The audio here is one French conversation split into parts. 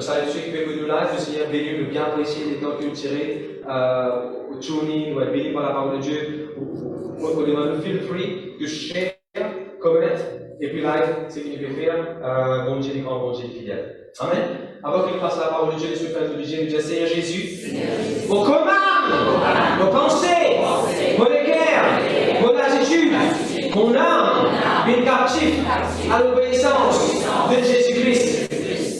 salut ceux qui peuvent nous live, le Seigneur béni, le bien apprécier les temps que vous tirez au tuning ou être béni par la parole de Dieu. Vous feel free to share, comment, et puis live, c'est ce qu'il peut faire. Bon Dieu, grand bon Dieu fidèle. Amen. Avant qu'il fasse la parole de Dieu, je suis fait introduire, nous disons Seigneur Jésus, vos commandes, vos pensées, vos équerres, vos attitudes, mon âme, une captive à l'obéissance de Jésus-Christ.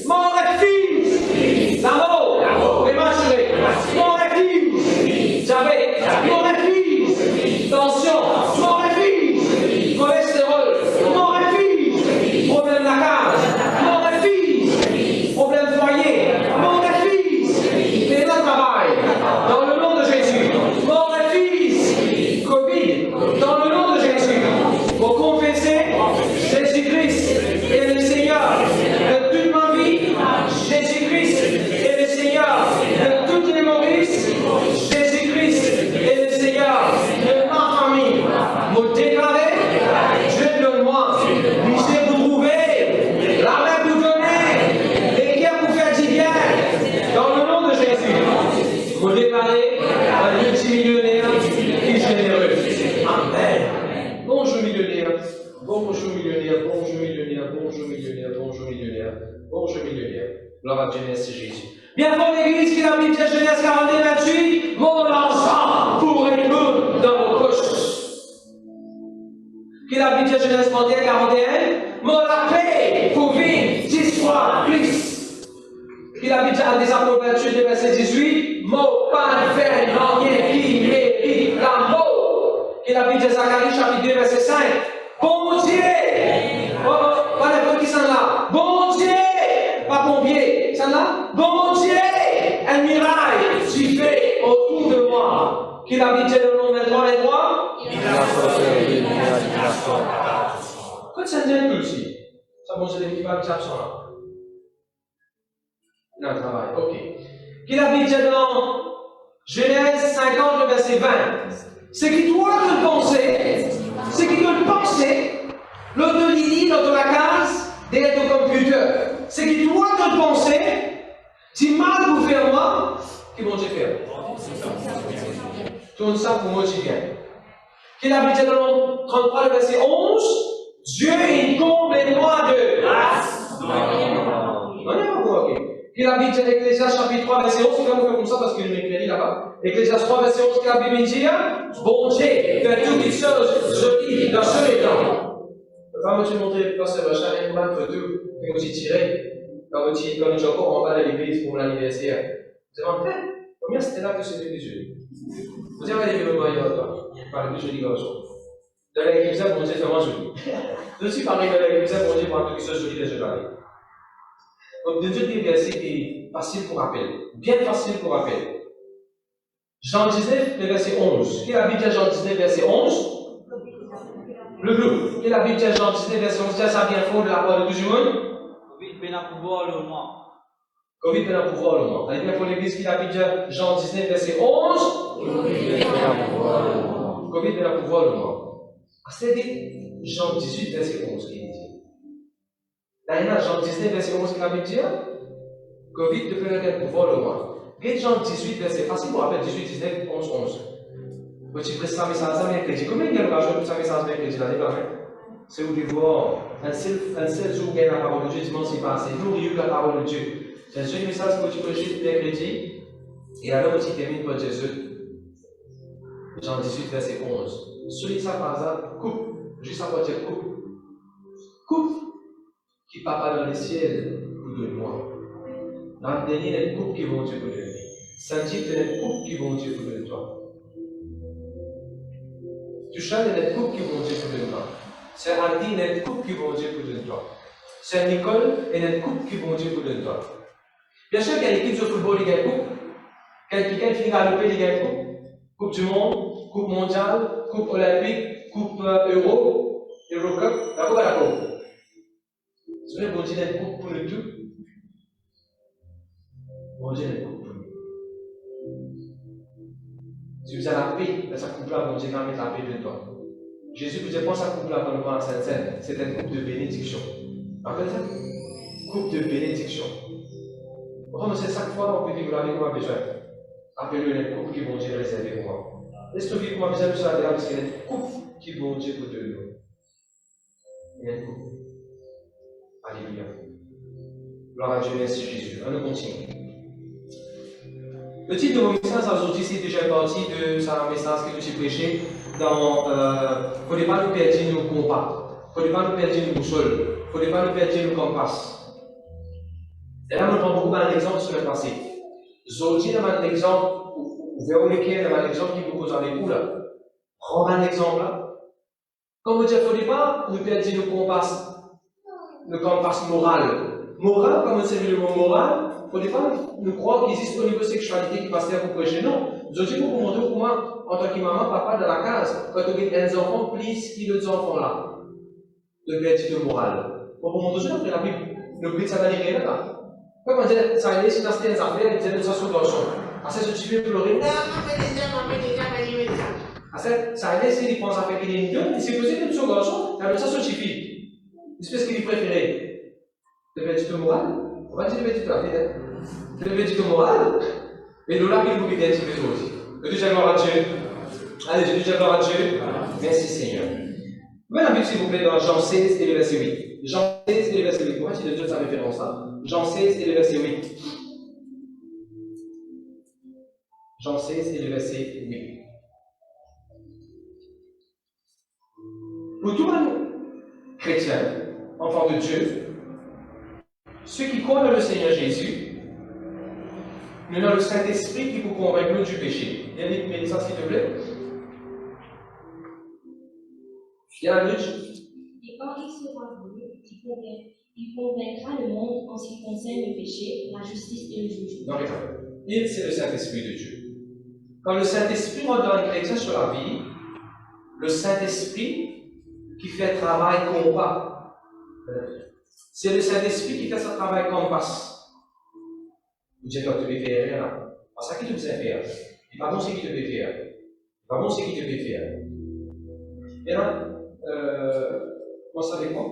Mon refuge, l'amour, prématuré, mon refuge, Javé, mon refuge, tension, mon refuge, cholestérol, mon refuge, problème de la cage, mon refuge, problème de foyer, mon refuge, les travail, dans le nom de Jésus, mon refuge, Covid, dans le nom de Jésus, pour confesser Jésus-Christ est le Seigneur de toute ma vie, Jésus-Christ est le Seigneur de toutes les maurices, Jésus-Christ est le Seigneur de ma famille. Vous déclarez, Dieu donne-moi, lycée vous trouvez, la main vous donnez, l'équerre vous fait du bien, dans le nom de Jésus. Vous déclarez un multimillionnaire qui est généreux. Amen. Bonjour millionnaire, bonjour millionnaire, bonjour millionnaire, bonjour millionnaire, bonjour millionnaire, bonjour millionnaire. Gloire à Dieu, merci Jésus. Bien pour l'église qui a mis Genèse 42, 28, mon enfant pour écoute dans vos couches. Qu'il habite Genèse 31, 41, mon la paix pour vivre 10 fois plus. Qu'il habite à des apôtres 28, verset 18, mon pas de faire rien qui mérite l'amour. Qu'il habite Zacharie chapitre 2, verset 5, bon Dieu, pas n'importe qui s'en là, bon Dieu, pas pompier, s'en là, bon Dieu, un miracle, tu fais autour de moi. Qu'il habite le nom 23, 23, quand ça ne dit aussi, ça bon, c'est l'équipe qui s'absent là. Non, travail, ok. Qu'il habite dans Genèse 50, le verset 20. C'est qui doit te penser, c'est qui doit te penser, l'autre Lily, l'autre la case, derrière ton computer. C'est qui doit te penser, si mal vous faire moi, qui vont te faire. Tout ça pour motiver. Qu'il habite dans 33, le verset 11, Dieu est comble-moi de grâce. On n'est pas pour ok. Qu'il habite dans Ecclésiaste chapitre 3, verset 11, qui va vous faire comme ça parce qu'il m'écrit là-bas. Ecclésiaste 3, verset 11, qui la Bible dit, bon Dieu, fait tout quelque chose joli dans ce temps. Quand je montrer pasteur Bachar, une bonne photo, quand je tiré, quand nous sommes encore en bas de l'église pour l'anniversaire. Vous avez demandé, combien c'était là que c'était les yeux? Vous avez les vidéos par le plus joli garçon. De l'église, bon Dieu, c'est vraiment joli. Je suis parlé de l'église, bon Dieu, pour quelque chose de joli de je parlais. Donc, de Dieu, des versets qui est facile pour rappel, bien facile pour rappel. Jean 19, le verset 11. Qui habite à Jean 19, verset 11? Le bleu. Qui habite à Jean 19, verset 11? Ça vient faux de la parole de tout le monde? Covid peut pouvoir le moins. Covid peut pouvoir le moins. Allez bien pour l'église qui habite à Jean 19, verset 11. Covid peut pouvoir le moins. Covid peut pouvoir le moins. C'est Jean 18, verset 11 qui dit. Là, il y a Jean 19, verset 11 qui va me dire Covid peut pouvoir le moins. Et Jean 18, verset facile pour rappeler 18, 19, 11, 11. Quand tu presses ça, message à mercredi. Combien il y a l'occasion de ça message mercredi là, c'est où tu vois un seul jour où il y a la parole de Dieu, dimanche c'est passé. Jour où il y a la parole de Dieu. C'est un seul message que tu prêches mercredi. Et alors tu termines par Jésus. Jean 18, verset 11. Celui ça par hasard, coupe. Juste à côté, coupe. Coupe. Qui papa dans les ciels pour de moi. Dans le dernier, il y a une coupe qui vont Dieu pour de lui. Saint-Type, il y a une coupe qui vont Dieu pour de toi. Touchal, il y a une coupe qui vont Dieu pour de toi. Saint-Hardy, il y a une coupe qui vont Dieu pour de toi. Saint-Nicole, il y a une coupe qui vont Dieu pour de toi. Bien sûr qu'il y a une équipe de football qui gagne coupe. Quelqu'un finit à l'OP, il gagne coupe. Coupe du monde, coupe mondiale, coupe olympique, coupe Euro, Eurocup, la coupe à la coupe. C'est vrai, bon Dieu a une coupe pour le tout. Bon Dieu a une coupe pour nous. Si vous avez la paix, dans sa coupe-là, bon Dieu va mettre la paix de toi. Jésus vous dit, pense à coupe-là quand nous parlons à Sainte-Seine, c'est une coupe de bénédiction. Rappelez ça? Coupe de bénédiction. Commencez chaque fois dans le petit, vous l'avez comme un besoin. Appelez les couples qui vont Dieu réserver pour moi. Laisse-toi vivre comme un besoin de ça, parce qu'il y a des couples qui vont Dieu pour nous. Il y a des couples. Alléluia. Gloire à Dieu, merci Jésus. On continue. Le titre de mon message aujourd'hui, c'est déjà parti de ce message que je suis prêché dans il ne faut pas nous perdre nos compas, il ne faut pas nous perdre nos boussoles, il ne faut pas nous perdre nos compas. Et là, on prend beaucoup d'exemples sur le passé. Aujourd'hui, dans un exemple, ou Véronique, dans un exemple qui vous pose avec vous là, prends un exemple là. Comme vous dites, il ne faut pas nous perdre nos compas moral. Moral, comme on sait le mot moral, il ne faut pas nous croire qu'il existe au niveau de sexualité qui passe pour prêcher. Non. Aujourd'hui, pour vous montrer comment, en tant que maman, papa, dans la case, quand on a des enfants, plus qu'il y a des enfants là, de perdre de morale. Pour vous montrer après la Bible, le prix de ça d'aller là. Comme on dit, ça allait, si dans ces affaires, il disait de ça sur le garçon. À ce que tu veux pleurer, non, ça allait, s'il pense à faire qu'il est une gueule, c'est possible de sur le garçon, il a ça sur le chiffre. C'est ce qu'il préférait. De perdre de morale. On va dire de perdre de morale. De perdre de morale. Mais nous, là, il faut qu'il y ait des choses. Le deuxième gloire à Dieu. Allez, je dis gloire à Dieu. Merci Seigneur. Venez la Bible, s'il vous plaît, dans Jean 16 et le verset 8. Jean 16 et le verset 8. Pourquoi tu donnes sa référence là? Jean 16 et le verset 8. Jean 16 et le verset 8. Pour tout le monde, chrétien, enfant de Dieu, ceux qui croient dans le Seigneur Jésus, nous avons le Saint-Esprit qui vous convainc nous du péché. Viens lire ça, s'il te plaît. Viens la lutte. Et quand il sera venu, il convaincra le monde en ce qui concerne le péché, la justice et le jugement. Non, il, c'est le Saint-Esprit de Dieu. Quand le Saint-Esprit rentre dans les chrétiens sur la vie, le Saint-Esprit qui fait travail compas. C'est le Saint-Esprit qui fait ce travail compas. Vous dites, tu peux faire rien là. C'est ça qui te fait faire. Il n'est pas bon ce qu'il te fait faire. Il n'est pas bon ce qu'il te fait faire. Et là, vous savez quoi?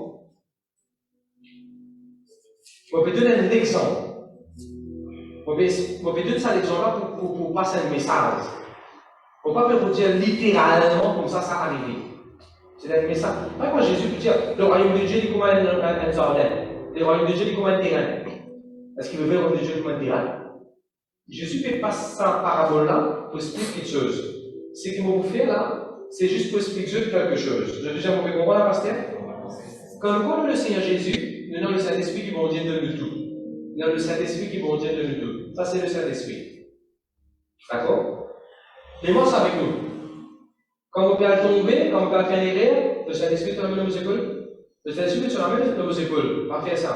Je vais donner un exemple. Je vais donner ça l'exemple pour passer un message. On ne peut pas vous dire littéralement comme ça arrive. C'est un message. Quand Jésus peut dire le royaume de Dieu est comme un jardin, le royaume de Dieu est comme un terrain. Est-ce qu'il veut dire le royaume de Dieu comme un terrain? Jésus fait passer cette parabole-là pour expliquer quelque chose. Ce qu'il va vous faire là, c'est juste pour expliquer quelque chose. Je déjà vous comprendre là, pasteur? Quand nous connaissons le Seigneur Jésus, nous avons le Saint-Esprit qui va dire de nous tout. Nous avons le Saint-Esprit qui va dire de nous tout. Ça, c'est le Saint-Esprit. D'accord? Mais moi, c'est avec nous. Quand vous pouvez tomber, quand vous pouvez faire une erreur, le Saint-Esprit te ramène nos épaules. Le Saint-Esprit te ramène nos épaules. Pas faire ça.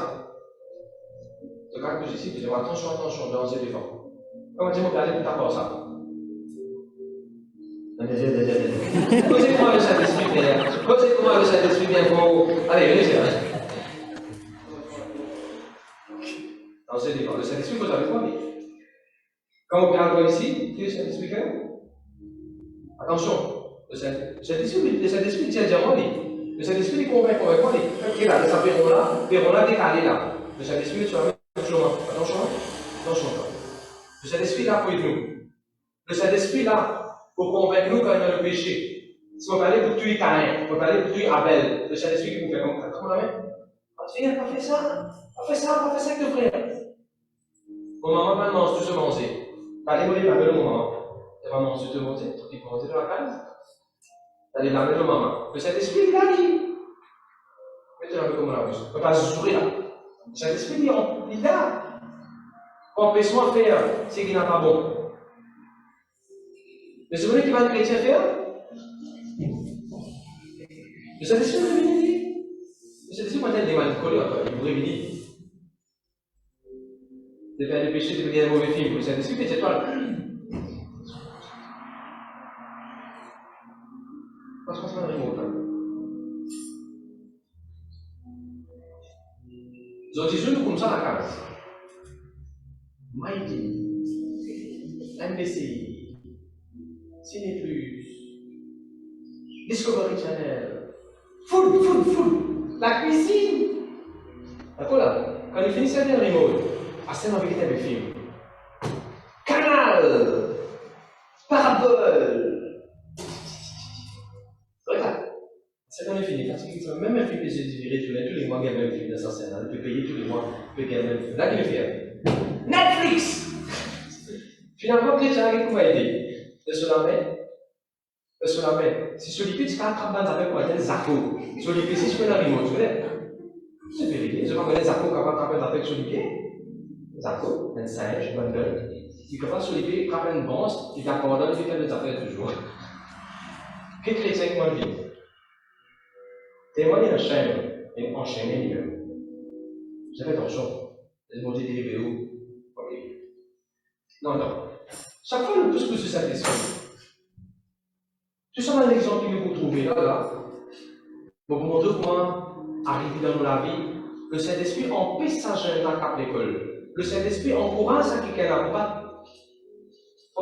Donc, quand je dis, attention, dans les éléphants. Comment tu vas aller pour t'apprendre ça? Posez comment le Saint-Esprit vient. Posez comment le Saint-Esprit vient pour. Allez, venez, c'est vrai. Dans ce débat, le Saint-Esprit, vous avez quoi? Quand vous regardez ici, qui est le Saint-Esprit fait? Attention, le Saint-Esprit tient diamant, le Saint-Esprit est convaincu, il est là, ça Véron-là décalé là. Le Saint-Esprit est sur la même chose. Attention. Le Saint-Esprit est là pour nous. Le Saint-Esprit est là pour convaincre nous quand il y a le péché. Si on parlait pour tuer Caïn, on parlait pour tuer Abel, le Saint-Esprit qui vous fait comme ça. Comment la main? Tu n'as pas fait ça, pas fait ça avec ton frère. Mon maman va manger, tu se manger. Allez, vous l'avez mon maman. Elle va manger, tu te manger, tu peux manger dans la case. Allez, la main de maman. Le Saint-Esprit est là, mettez-le un peu comme la bouche. On ne peut pas se sourire là. Le Saint-Esprit il est là. Empêche-moi de faire ce qui n'est pas bon. Mais c'est vrai qu'il va le chrétien faire? Le Saint-Esprit vous réunit. Le Saint-Esprit quand il est manicolé, il vous réunit. De faire des péchés, de devenir un mauvais film. Le Saint-Esprit fait toi. Parce qu'on se met dans le remote. Ils ont dit, nous comme ça à la case. Mighty, MBC, Ciné Plus, Discovery Channel, full, la cuisine. D'accord là? Quand il finit, c'est un remote. c'est un véritable film. Canal, parabole. Regarde, c'est un film. Même un film que j'ai divisé tous les mois, il y a un film de sa scène. Il peut payer tous les mois, il peut gagner un film. Là, qu'il fait Netflix. Finalement, les gens qui m'ont aidé, sur la main. Si sur les petits cartes, tu as quoi dire Zako. Sur les petits, je peux la remote, tu connais? C'est vérifié. Je ne connais pas Zako capable d'appeler sur les pieds. Zako, un singe, un bundle. Il ne peut pas sur les pieds, il frappe une bonce, il t'accorde, il fait des affaires toujours. Quel chrétien que moi je dis? Témoignez la chaîne, et enchaînez les gars. Vous avez attention. Vous allez monter des vidéos. Ok. Non. Chaque fois, le plus que c'est cette question. C'est ça un exemple que vous trouvez là. Pour vous montrer comment arriver dans la vie, le Saint-Esprit empêche sa jeune à l'école. Le Saint-Esprit encourage à quelqu'un à pas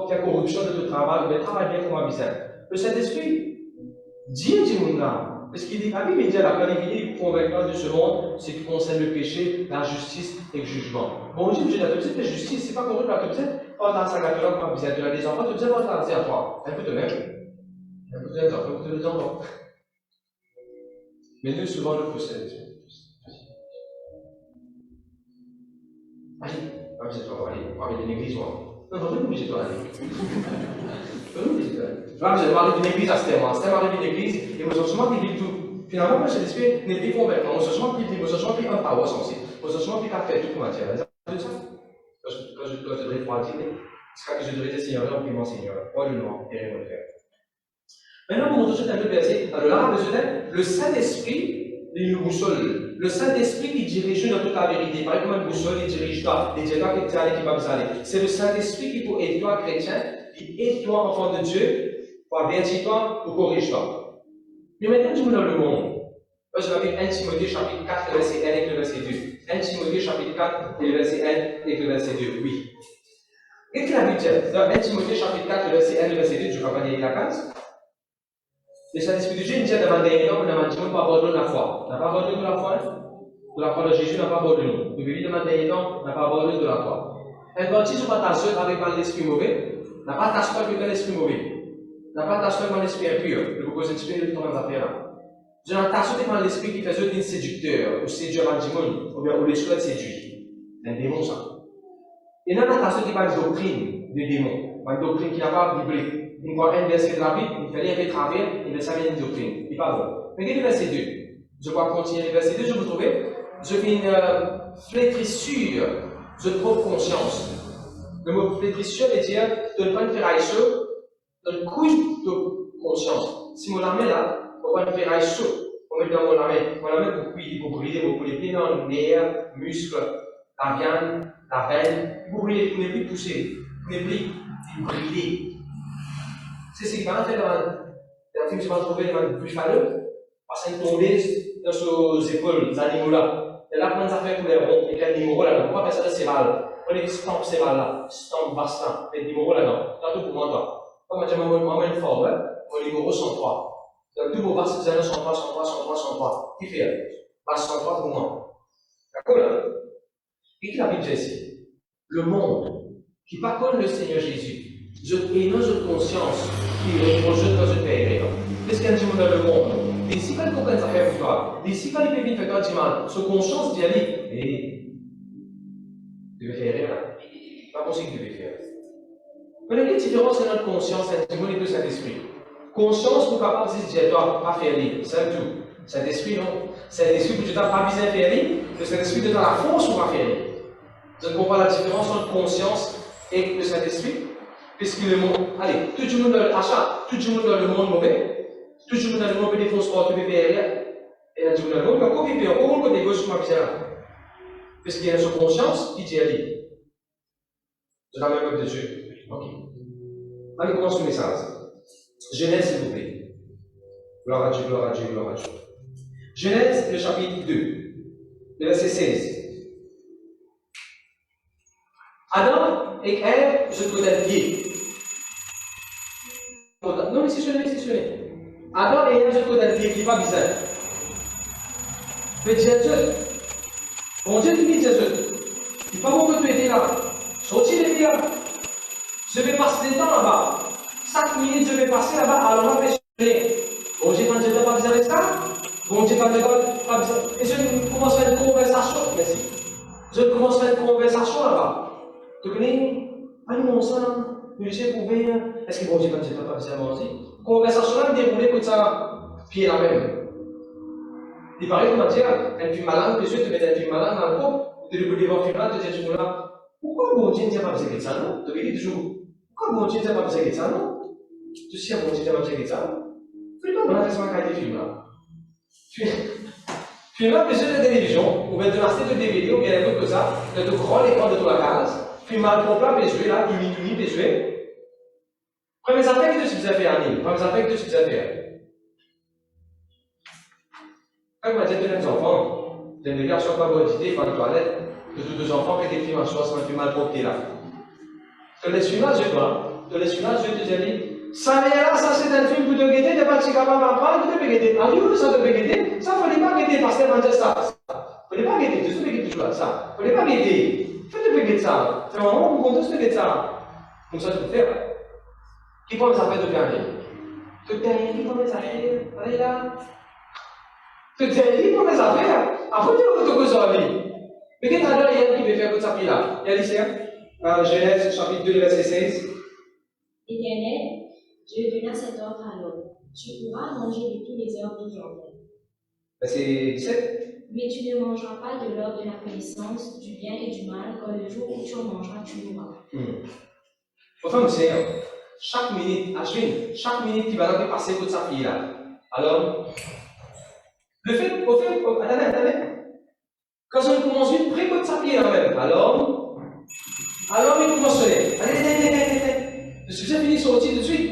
faire corruption de ton travail, mais travaille bien comme un bizarre. Le Saint-Esprit dit là, parce qu'il dit, la Bible dit à la vérité convaincante de ce monde, c'est qui concerne le péché, la justice et le jugement. Bon, Dieu la la justice, c'est pas correct la topsette, on a sa gâteau, comme bizarre, tu as des enfants, tu sais, on va te dire à toi. Un peu de même. Un peu de temps, un peu de temps. Mais nous, souvent, le possède. Allez, on va aller d'une église, moi. Non, pas obligé de aller. Pas obligé de aller. Je vais aller d'une église à Stéphane. Stéphane arrive d'une église, et vous avez souvent dit tout. Finalement, moi, j'ai l'esprit, n'est pas convaincant. Vous avez souvent pris un power aussi. Vous avez souvent pris qu'à faire toute matière. Quand je devrais refroidir, c'est que je devrais dire Seigneur, on prie mon Seigneur. Pas le nom, et rien de faire. Maintenant, pour montrer un peu verset, alors là, le Saint-Esprit, il nous boussole. Le Saint-Esprit qui dirige dans toute la vérité. Par exemple, une boussole, il dirige toi. Il dit toi qui t'es qui va vous aller. C'est le Saint-Esprit qui peut aider toi, chrétien, qui aide toi, enfant de Dieu, pour avertir toi, pour corriger toi. Mais maintenant, tu dans le monde. Moi, je vais lire 1 Timothée chapitre 4, le verset 1 et le verset 2. 1 Timothée chapitre 4, et le verset 1 et le verset 2. Oui. Qu'est-ce que la Bible dit? Dans 1 Timothée chapitre 4, le verset 1 et le verset 2, je ne vais pas lire la case. Le Saint-Esprit de Dieu nous dit devant des hommes, nous ne pas abandonner la foi. N'a pas abandonné de la foi. De la foi de Jésus n'a pas abandonné. Nous vivons devant des hommes, n'a pas abandonné de la foi. Un parti sur ta soeur avec l'esprit mauvais, n'a pas ta soeur avec l'esprit mauvais. N'a pas ta soeur avec l'esprit impur. Je vous pose un petit peu de temps dans affaire là. Je n'ai ta soeur avec l'esprit qui fait un séducteur, ou séduire un démon, ou bien où les choses séduisent. C'est un démon ça. Et non, ta soeur qui parle de doctrine de démon, une doctrine qui n'a pas biblique. Il voit un verset de la Bible, il fallait aller travers, il ça vient une doctrine. Il n'est pas bon. Regardez le verset 2. Je vais continuer le verset 2, je vous trouvez. Je fais une flétrissure de propre conscience. Le mot flétrissure veut dire de ne pas faire chaud, de ne couille de conscience. Si mon lamé là, on va faire chaud. On met dans mon lamé pour couiller, pour brûler, pour les pieds dans le nerf, muscles, la viande, la veine. Vous brûlez, vous n'êtes plus poussé, vous n'êtes plus brûlé. C'est ce qui va faire dans la film, tu vas trouver dans le buffalo, parce qu'il tombait dans ses épaules, les animaux là. Et là, comment ça fait pour les ronds, et les animaux là, on va faire ça de ces balles. On les stampe ces balles là, stampe bassin, les animaux là-dedans. T'as tout pour moi, toi. Comme je dis, maman, une forme, les numéros sont 3. Donc, tous vos basses, vous allez 103. Qui fait? Basse 103 pour moi. D'accord là? Et qui la Bible dit ici? Le monde qui pas connaît le Seigneur Jésus. Et notre conscience qui rejette dans une paix. Qu'est-ce qu'il y a dans le monde? Et si quand il comprend ça fait pour toi, et si quand il peut vite faire toi du mal, sa conscience dit allez, tu veux faire rien là. Pas possible que tu veux faire. Mais la différence entre notre conscience et le monde et le Saint-Esprit. Conscience pour capable de dire toi, pas faire les, c'est tout. Saint-Esprit non. Saint-Esprit pour tu n'as pas besoin de faire les, le Saint-Esprit te donne la force pour pas faire les. Je ne comprends pas la différence entre conscience et le Saint-Esprit. Puisque le monde, allez, tout le monde dans l'achat, tout le monde dans le monde mauvais, tout le monde dans le monde peut des fausses portes, peut faire rien. Et là, tout le monde, encore il peut encore côté gauche sur ma bizarre. Puisqu'il y a son conscience qui dit à lui. C'est la même peuple de Dieu. Ok. Allez, commence le message. Genèse, s'il vous plaît. Gloire à Dieu, gloire à Dieu, gloire à Dieu. Genèse, le chapitre 2, le verset 16. Adam et Ève se connaissent bien. Non, mais c'est sûr. Adam et Ève se connaissent bien, qui n'est pas bizarre. Mais Jésus, bon Dieu qui dit Jésus, Il n'y a pas beaucoup de aider là. Sorti les gars. Je vais passer des temps là-bas. 5 minutes, je vais passer là-bas. Alors, on va pêcher. Bon, j'ai pas besoin de ça. Bon, j'ai pas besoin. Et je commence à faire une conversation. Merci. Je commence à faire une conversation là-bas. Tu connais? Ah non, ça. Mais j'ai trouvé. Est-ce que bon, j'ai pas besoin de manger? Conversation là, me déroulait comme ça. Pied la même. Il paraît qu'on va dire, un film malade, que tu te mets un film malade dans le groupe. Tu le peux voir film là, tu te dis là. Pourquoi bon Dieu n'a pas besoin de ça, non? Tu te dis toujours. Pourquoi bon Dieu n'a pas besoin de ça, non? Tu sais, bon Dieu n'a pas besoin de ça. Tu ne peux pas faire des films là. Film là, besoin de télévision, ou bien de l'acheter de DVD, ou bien un truc comme ça, de te grand écran de toute la case. Film mal pour plat, jouer là, uni, jouer. Première affaire que tu faisais faire, Annie. Première affaire que tu faisais faire. Quand on va dire que les enfants, les gars ne sont pas bonnes idées, pas de toilette. De tous les enfants qui étaient films en choix, sont mal portés là. Tu laisses filmer, je vois. Tu laisses filmer, je te dis, ça là, ça c'est un film pour te guetter, t'es pas si capable d'apprendre, tu peux guetter. Ah oui, ça te peut guetter. Ça, il ne faut pas guetter parce que c'est ça. Il ne faut pas guetter, tu peux guetter toujours ça. Il ne faut pas guetter. Tu peux guetter ça. C'est un moment où on peut guetter ça. Comme ça, tu peux faire. Qui prend les affaires de dernier? Tout dernier, qui prend les affaires? Allez là. Tout dernier, qui prend les affaires? Après, tu vas te causer la vie. Mais qu'est-ce qu'il qui veut faire toute sa vie là? Il y a lycée, Genèse, chapitre 2, verset 16. Éternel, Dieu donna cet ordre à l'homme. Tu pourras manger de tous les arbres du jardin. Verset 17. Mais tu ne mangeras pas de l'arbre de la connaissance du bien et du mal, quand le jour où tu en mangeras, tu mourras. Faut faire le Seigneur. Chaque minute, chaque minute qui va passer toute sa fille là. Alors, attendez. Quand on commence vite, précote sa fille là même. Alors, il commence à sonner. Allez. Je suis fini sorti tout de suite.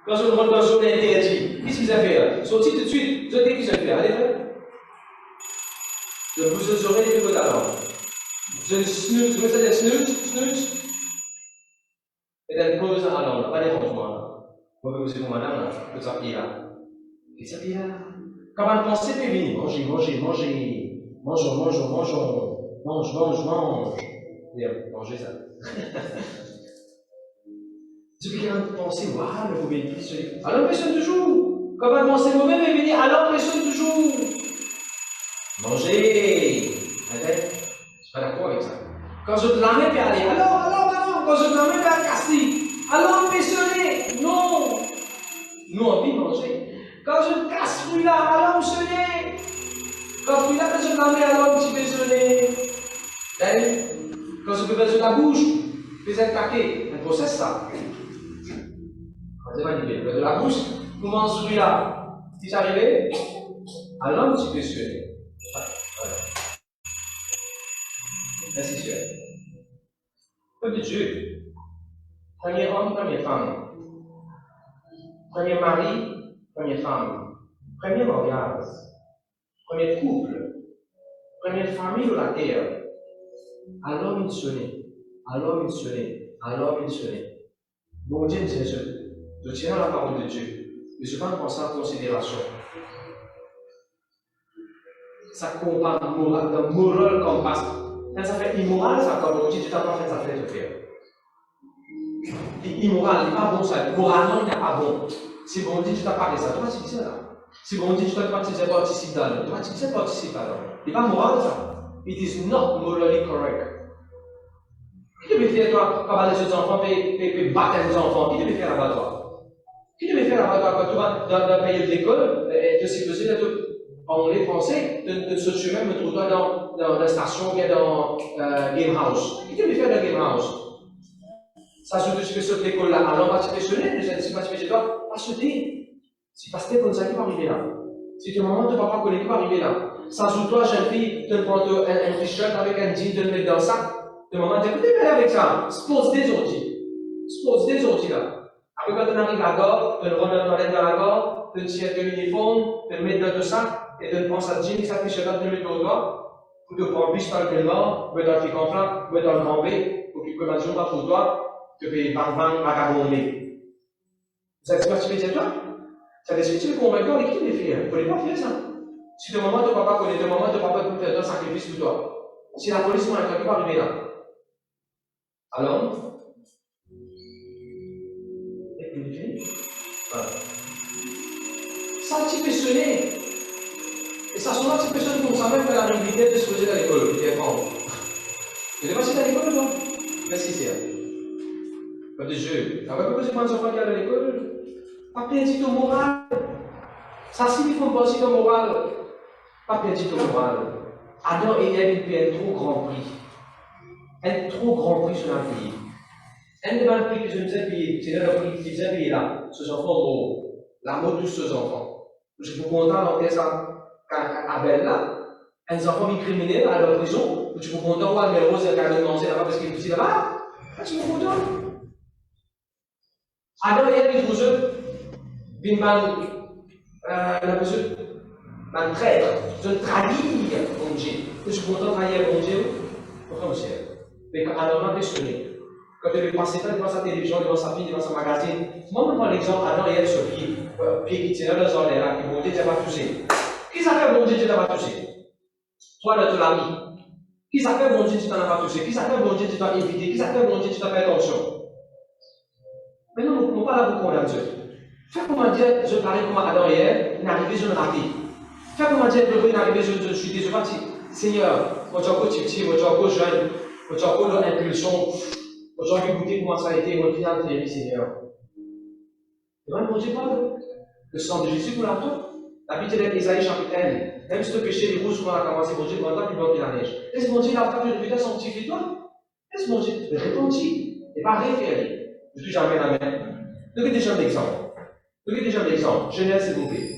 Quand je rentre dans le journée interdit, qu'est-ce qu'ils ont fait là? Sorti tout de suite. Vous savez qu'est-ce qu'ils ont fait? Allez, frère. Je vous aurai les précotes alors. Je snooze, vous savez, snooze. Et elle pose alors, pas des franchement. Moi, je vous ai pour madame là, toute sa fille là. Et sa fille là. Quand elle pense, c'est bien, manger. Manger ça. Depuis qu'elle pense, waouh, le mauvais épice. Alors, personne toujours. Quand elle pense, mauvais, mais venir, alors, personne toujours. Manger. Je suis pas d'accord avec ça. Quand je te la mets, puis aller, alors, quand je te la mets, puis aller casser. Alors, personne, non. Nous, on vit manger. Quand je casse celui-là, alors, sonner. Quand celui-là, je te la mets, alors, tu peux sonner. Quand je peux mettre la bouche, je peux attaquer. On processe ça. C'est magnifique. De la bouche, comment celui-là? Si c'est arrivé, alors, tu peux sonner. Voilà. Merci, Dieu. Peuple de Dieu. Premier homme, première femme. Premier mari, première femme. Premier mariage. Premier couple. Première famille de la terre. Alors il sonnait. Bon Dieu, je tiens la parole de Dieu. Mais je ne vais pas prendre ça en considération. Ça compare le moral comme passe. Quand ça fait immoral, ça comme on dit, tu n'as pas fait ça fait de faire. Immoral, il n'est pas bon ça. Moralement, il n'est pas bon. Si bon dit, tu t'as parlé ça, toi tu dis ça là. Si bon dit, tu dois participer là, toi tu dis participe là. Il n'est pas moral ça. It is not morally correct. Qui devait faire toi, quand on les enfants, et battre les enfants? Qui devait faire là-bas toi? Qui devait faire là-bas toi? Quand tu vas dans la période d'école, de s'y poser là, en les français, de ce chemin, me trouve-toi dans la station, bien dans Game House. Qui devait faire dans Game House? Ça, je fais sauter l'école là. Alors, on va te faire sonner, si tu fais chez toi, pas sauter. Si parce que comme ça, qui va arriver là. Si tu maman, ton papa connaît, qui va arriver là. Ça, sous toi, jeune fille, tu prends un t-shirt avec un jean, tu le mets dans le sac. De maman, tu écoutez bien avec ça. Sports des ordi là. Après, quand tu arrives à la gare, tu le remets dans la gare, tu tires ton uniforme, tu le mets dans le sac, et tu prends sa jean, sa t-shirt, tu le mets au doigt. Tu te prends plus par le paiement, tu mets dans le fic en flanc, tu mets dans le grand B, pour que tu peux mettre pour toi. Tu peux bang vagabonder. Vous savez ce que tu veux dire toi? Ça veut dire que tu veux convaincre l'équipe de faire. Il ne faut pas faire ça. Si ton maman, ton papa connaît ton maman, ton papa peut faire un sacrifice pour toi. Si la police m'a attaqué, pas arriver là. Alors, voilà. Ça, un petit peu sonné. Et ça sonne un petit peu sonné comme ça, même qu'elle a l'invité de se poser à l'école. Il est grand. Vous êtes passé à l'école, non? Merci, c'est. Pas de jeu. Ah ouais, pourquoi c'est pas un enfant qui est à l'école? Pas perdu ton moral. Ça signifie qu'on pense ton moral. Pas perdu ton moral. Adam et Ève, ils paient un trop grand prix. Un trop grand prix sur la vie. Un des prix que je me disais payer, c'est le prix qu'ils faisaient payer là. Ces enfants morts. La mort de ces enfants. Je suis content d'entendre ça. Abel là, un enfant criminel à la prison, je suis content de voir Melrose et Carmen manger là-bas parce qu'il est petit là-bas. Je suis content. Adam et Ève, ils vous Bimban, la personne, un traître, je trahis mon Dieu. Je suis content de trahir mon Dieu. Pourquoi, monsieur? Mais quand Adam a questionné, quand il est passé devant sa télévision, devant sa fille, devant sa magazine, moi, je prends l'exemple Adam et Ève sur pied qui tient dans les là, qui vont dire, tu vas toucher. Qui ça fait bon Dieu, tu t'en vas toucher? Toi, de ton ami. Qui ça fait bon Dieu, tu t'en as pas touché? Qui ça fait bon Dieu, tu t'as évité? Qui ça fait bon Dieu, tu t'as fait attention? Mais non, nous ne pouvons pas là pour condamner Dieu. Fais comment dire, je parlais comme Adam et Ève, n'arrivez je ne raté. Fais comment dire, je n'arrivais, je suis désolé, parti. Seigneur, moi, tu as encore petit, moi, tu as encore jeune, moi, tu as encore l'impulsion, moi, tu as envie de goûter comment ça a été, moi, tu as dit, Seigneur. Et moi, mon Dieu, parle. Le sang de Jésus pour la toi. La Bible est Isaïe chapitre 1. Même si le péché est rouge, quand on a commencé, mon Dieu, pendant plus blanc que la neige. Est-ce que mon Dieu n'a pas pu répéter sanctifie-toi? Est-ce que mon Dieu répondit et pas référé? Je suis jamais la même. Donnez déjà un exemple. Donnez déjà un exemple. Genèse, s'il vous plaît.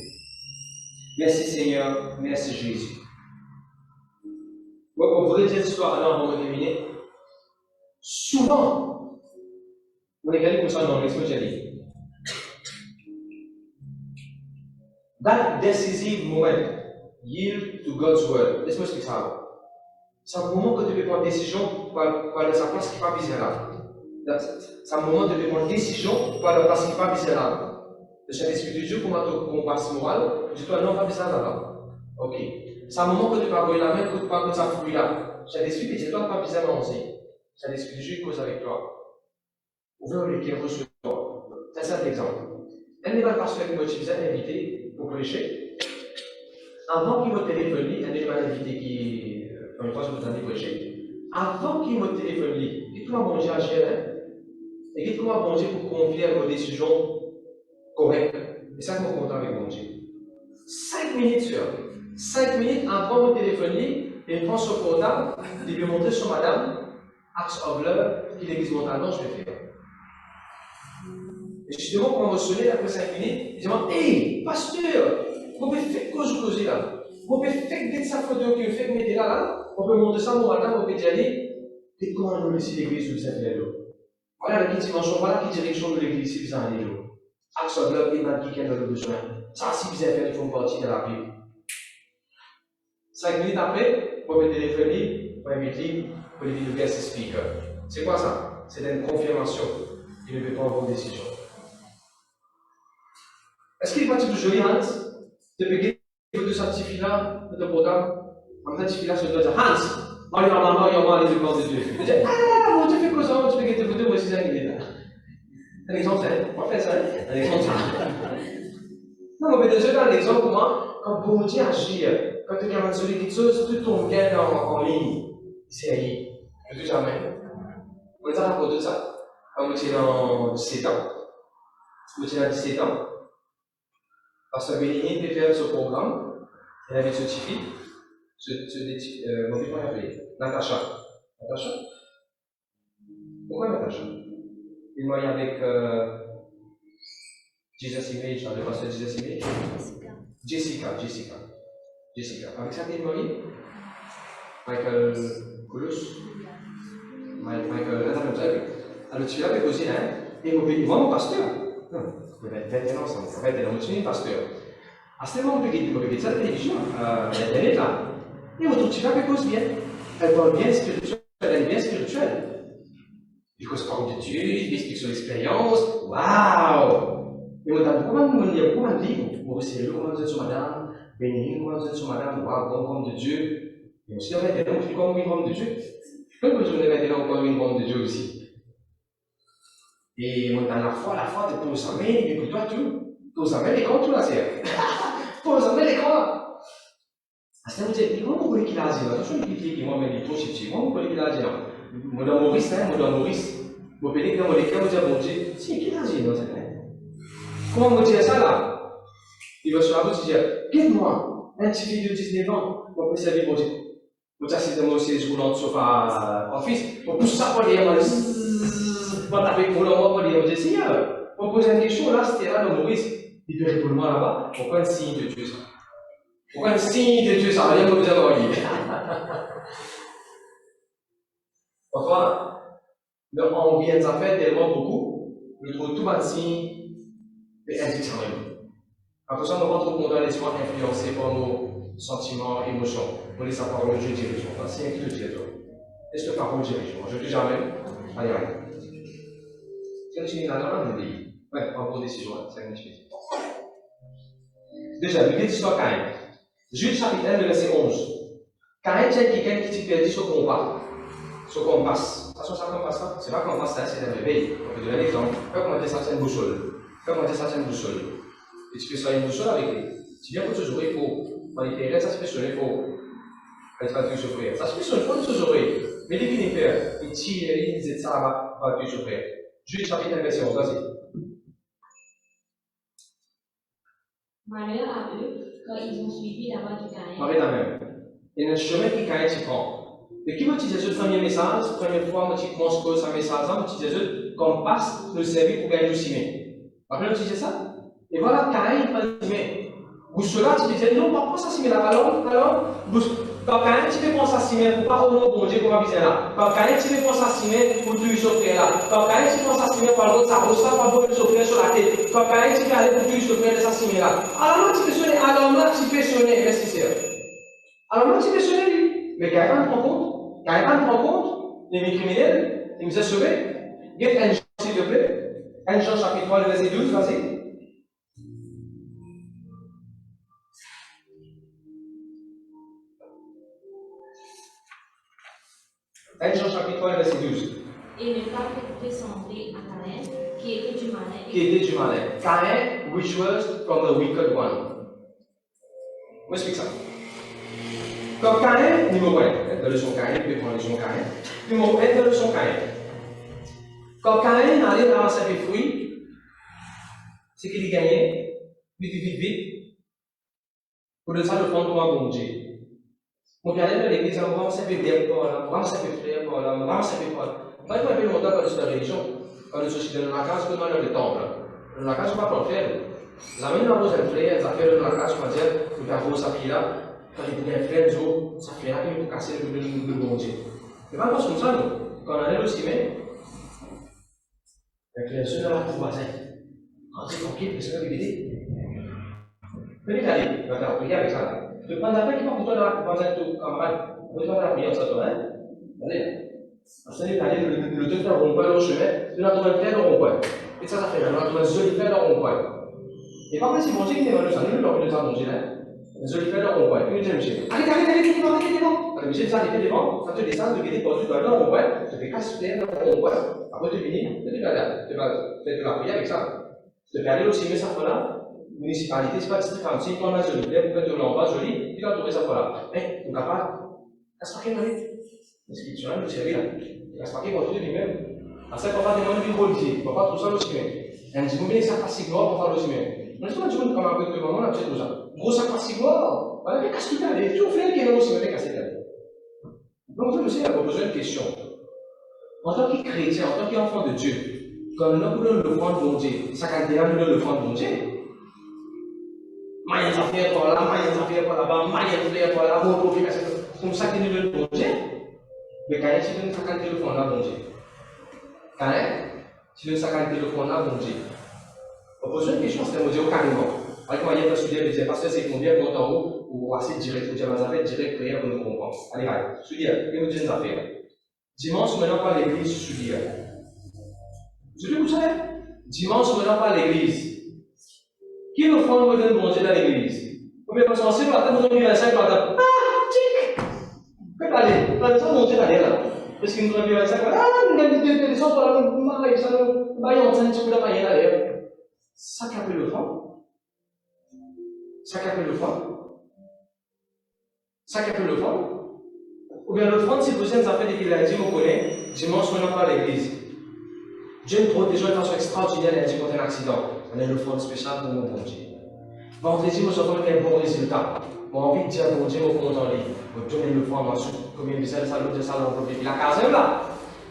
Merci Seigneur, merci Jésus. Moi, pour vous dire l'histoire, alors avant de terminer, souvent, on est calé comme ça dans l'expo que j'ai dit. That decisive moment, yield to God's word. Laisse-moi expliquer ça. C'est un moment que tu peux prendre une décision pour aller à sa place qui n'est pas visée. C'est un moment où tu peux prendre une décision pour aller à la place qui n'est pas visée là. Le Saint-Esprit de Dieu, comment tu passes moral, dis-toi non, pas visée là. Ok. C'est un moment que tu peux avoir la main, que tu peux ça fouille là. Le Saint-Esprit dit toi, pas visée là aussi. Le Saint-Esprit de Dieu cause avec toi. Ouvre les cœurs sur toi. C'est un exemple. Un des pasteur qui m'a utilisé un invité pour prêcher. Avant qu'il me téléphone, un des invité qui, une fois, je vous ai prêcher. Avant qu'il me téléphone, dites-moi bon Dieu à gérer. Et dites-moi bon Dieu pour confier vos décisions correctes. Et ça, je me compte avec bon Dieu. 5 minutes sur. 5 minutes avant de téléphoner, il prend son portable, il lui montrer sur madame, Acts of Love, qu'il existe mentalement, je vais faire. Et justement, quand on me sonne après 5 minutes, il dit hey, pasteur, vous pouvez faire cause là. Vous pouvez faire dès sa photo que vous faites mettre là, on peut montrer ça mon matin, on peut dire et comment nous laisser l'église où ça fait là. Voilà la dimension, voilà qui direction de l'église si vous en allez là. Acts of Love, il m'a dit qu'elle a besoin. Ça, si vous avez fait, il faut partir dans la Bible. 5 minutes après, vous pouvez téléphoner, vous inviter, vous pouvez dire guest speaker. C'est quoi ça? C'est une confirmation. Il ne peut pas avoir vos décisions. Est-ce qu'il est pas tout joli, Hans? De payer de certificat là, de ton programme? En certificat, je dois dire Hans, moi, il y a maman, il y a moi, les deux camps de Dieu. Je dis ah, mon Dieu fait quoi ça? Tu peux tes photos, moi, 6 ans, il est là. Un exemple, c'est on fait ça, un exemple, non, mais déjà, un exemple, comment, quand bon Dieu agit, quand tu regardes sur quelque chose, tout tombe bien en ligne. C'est aïe. Je dis jamais. On est à propos de ça. Quand vous étiez dans 17 ans, vous étiez dans 17 ans, parce que Bénigne peut faire ce programme, elle avait certifié, mon comment l'appeler Natacha. Natacha? Pourquoi Natacha? Il m'a avec Jesus Image, le pasteur Jesus Image. Jessica. Avec ça, il m'a Michael Coulus. Michael, alors tu l'avais posé, hein? Et moi, mon pasteur. Il y avait 21 ans, ça fait 21 ans, je pasteur. À ce moment, on peut dire ça à la télévision, elle est là. Et votre tu l'avais cause bien. Elle parle bien spirituelle, elle est bien spirituelle. Il cause parole de Dieu, il explique son expérience. Waouh! Et on a beaucoup de livres. Vous savez, comment vous êtes sur madame, béni, comment vous êtes sur madame, waouh, bon homme de Dieu. Et aussi, maintenant, on fait comme une forme de Dieu. Comme je me maintenant comme une forme de Dieu aussi. Et dans la foi de tous les amis, et pour toi, tous les amis, les comptes, tout là, c'est. Tous les amis, les comptes. Asta vous dites, comment vous voulez qu'il a dit? Attention, il dit qu'il m'a mis trop chichi. Comment vous voulez qu'il a dit? Madame Maurice, vous pouvez dire que vous dire, bon Dieu, si, qu'il a dit, non, c'est vrai. Comment vous dites ça là? Il va sur la route et dire, guide-moi, un petit fille de 19 ans, on peut servir, bon Dieu. Vous assistez moi aussi, je vous lance sur office, on pousse ça pour les gens, on va taper pour le moment pour les gens, Seigneur, on pose une question là, c'était là, le Maurice, il peut répondre là-bas, pourquoi un signe de Dieu ça? Pourquoi un signe de Dieu ça? Rien ne vous a envoyé. Parfois, on vient de faire tellement beaucoup, je trouve tout un signe d'indiction. Après ça, on ne va pas trop content d'être influencé par nos sentiments, émotions. On laisse la parole de Dieu diriger. C'est un qui te dit à toi. Laisse la parole diriger. Je ne dis jamais. Allez, allez. C'est une chose là, on dit. Ouais, on prend des décisions. C'est une chose. Déjà, le livre d'histoire Caïn. Jude chapitre 1, verset 11. Caïn, c'est quelqu'un qui t'y perdit sur compas. Sur compas. Attention, ça compas là. C'est pas compas, c'est un réveil. On peut donner un exemple. Comment dire ça, c'est une boussole. Comment dire ça, c'est une boussole. Et tu peux faire une boussole avec lui. Tu viens pour toujours, il faut. Dans les terrains, ça se fait sur il faut. Elle va toujours souffrir. Ça se fait sur il faut toujours. Mais les finisseurs, ils tirent, ils disent ça va toujours souffrir. Jude chapitre 1, verset 11, vas-y. Malheur à eux quand ils ont suivi la voie de Caïn. Marie la même. Il y a un chemin qui Caïn s'y prend. Et qui me dit le premier message, première fois, je commence que ce message-là, je dis qu'on passe le service pour gagner le ciment. Après, je dis ça. Et voilà, Caïn va dire, vous cela, tu peux dire, non, pas ça, c'est là. Alors, quand Caïn, tu peux penser à ciment pour pas au nom bon Dieu qu'on va viser là. Quand Caïn, tu peux penser à ciment pour tuer souffrir là. Quand Caïn, tu peux penser à ciment pour avoir sa rose, ça va beaucoup souffrir sur la tête. Quand Caïn, tu peux aller pour tuer souffrir de sa ciment là. Alors là, tu peux sonner, investisseur. Alors là, tu peux sonner lui. Mais Caïn prend compte. Caïn prend compte. Les criminels, il nous a sauvés. Get un Jean, s'il te plaît. 1 Jean chapitre 3, verset 12, vas-y. 1 Jean chapitre 3, verset 12. Et ne pas ressembler à Caïn, qui était du malin. Caïn, which was from the wicked one. Je m'explique ça. Quand Caïn, numéro 1, de leçon Caïn, puis prendre leçon Caïn. Numéro 1 de leçon Caïn. Quand Caïn allait ramasser des fruits, c'est qu'il gagnait, vite, pour le ça le prendre comme un bon Dieu. On vient à l'église, on va s'appeler bien pour là, on va s'appeler frère pour là, on va s'appeler pour là. Moi, il y a longtemps quand je suis dans la religion, quand je suis dans la case, on a le temple. Dans la case, on va pas le faire. La même chose, un frère, ça fait dans la case, on va dire, il va voir sa fille là, quand il y a un frère, ça fait là qu'il faut casser le bon Dieu. Mais pas comme ça, nous. Quand on allait au ciment, la création de la voisin. Entrez tranquille, parce que c'est la vérité. Venez d'aller, on va prier avec ça. Je prends la paix qui va pour toi dans la voisin de ton camarade. On va faire la prière, ça toi, hein? Allez. Parce que allez, le deux frères rond-point dans le chemin, tu vas trouver un frère dans le rond-point. Et ça fait rien, on va trouver un joli frère dans le rond-point. Et par contre, si mon Dieu qui est venu, ça nous le de ça, mon Dieu, hein? Un joli frère dans le rond-point. Une deuxième Michel. Allez, devant. Allez, Michel, ça arrive devant, ça te descend, de guider pour tu dois dans le rond-point, tu te fais casse-pied dans le rond-point. Après, tu finis, tu vas faire la prière avec ça. Tu te fais aller aussi, mais ça là. Municipalité, c'est pas district 46, quand on a joli, vous faites de l'envoi joli, tu vas trouver ça voilà. Mais, on n'a pas. Qu'est-ce que parce qu'il est le servir là. Qu'est-ce que pour tout lui-même. À ça, on va demander du religieux, on va pas tout ça le ciment. Un petit peu, ça passe si gloire, on va le ciment. Mais c'est pas du tout comme un peu de maman, là, tu sais tout ça. Gros, ça passe si gloire. Voilà, mais qu'est-ce qu'il y a? Les tout frères qui est dans le ciment, qu'est-ce qu'il y a? Donc, je me suis posé une question. En tant que chrétien, en tant qu'enfant de Dieu, quand nous voulons le prendre de Dieu, ça quand nous voulons le prendre de Dieu. Maïen affaire par là, maïen affaire par là-bas, maïen affaire par là, bon profil, comme ça que nous le bon Dieu. Mais quand tu donnes 50 téléphones là, bon Dieu. Quand tu donnes 50 téléphones là, bon Dieu. On pose une question, c'est mon Dieu, carrément. Avec moi, il y a un studio, je disais, parce que c'est combien de temps en haut, ou assez direct, ou dire, mais affaires direct, prière pour nous comprendre. Allez, allez, studio, il y a une affaire. Dimanche, maintenant, pas l'église, studio. Tu dis où ça est? Dimanche, maintenant, pas l'église. Qui nous font nous donner bon Dieu dans l'église? Combien de personnes c'est? Vous avez besoin de 25 par exemple. Ah, tic! Pas de ça, mon Dieu, là. Parce qu'il nous a dit ça, les gens pour la main, ils sont en train de se faire là. Ça capte le fond. Ça capte le fond. Ça capte le fond. Ou bien le fond, si vous êtes en fait qu'il a dit, on connaît, dimanche, on n'a pas à l'église. Dieu nous protège de façon extraordinaire, il a dit qu'on a un accident. On a le fond spécial pour mon bon Dieu. Vendredi, nous avons un bon résultat. J'ai envie de dire, bon Dieu, au compte en ligne. Vous donnez le fond en dessous. Comme il disait, le salon de salon, la case là.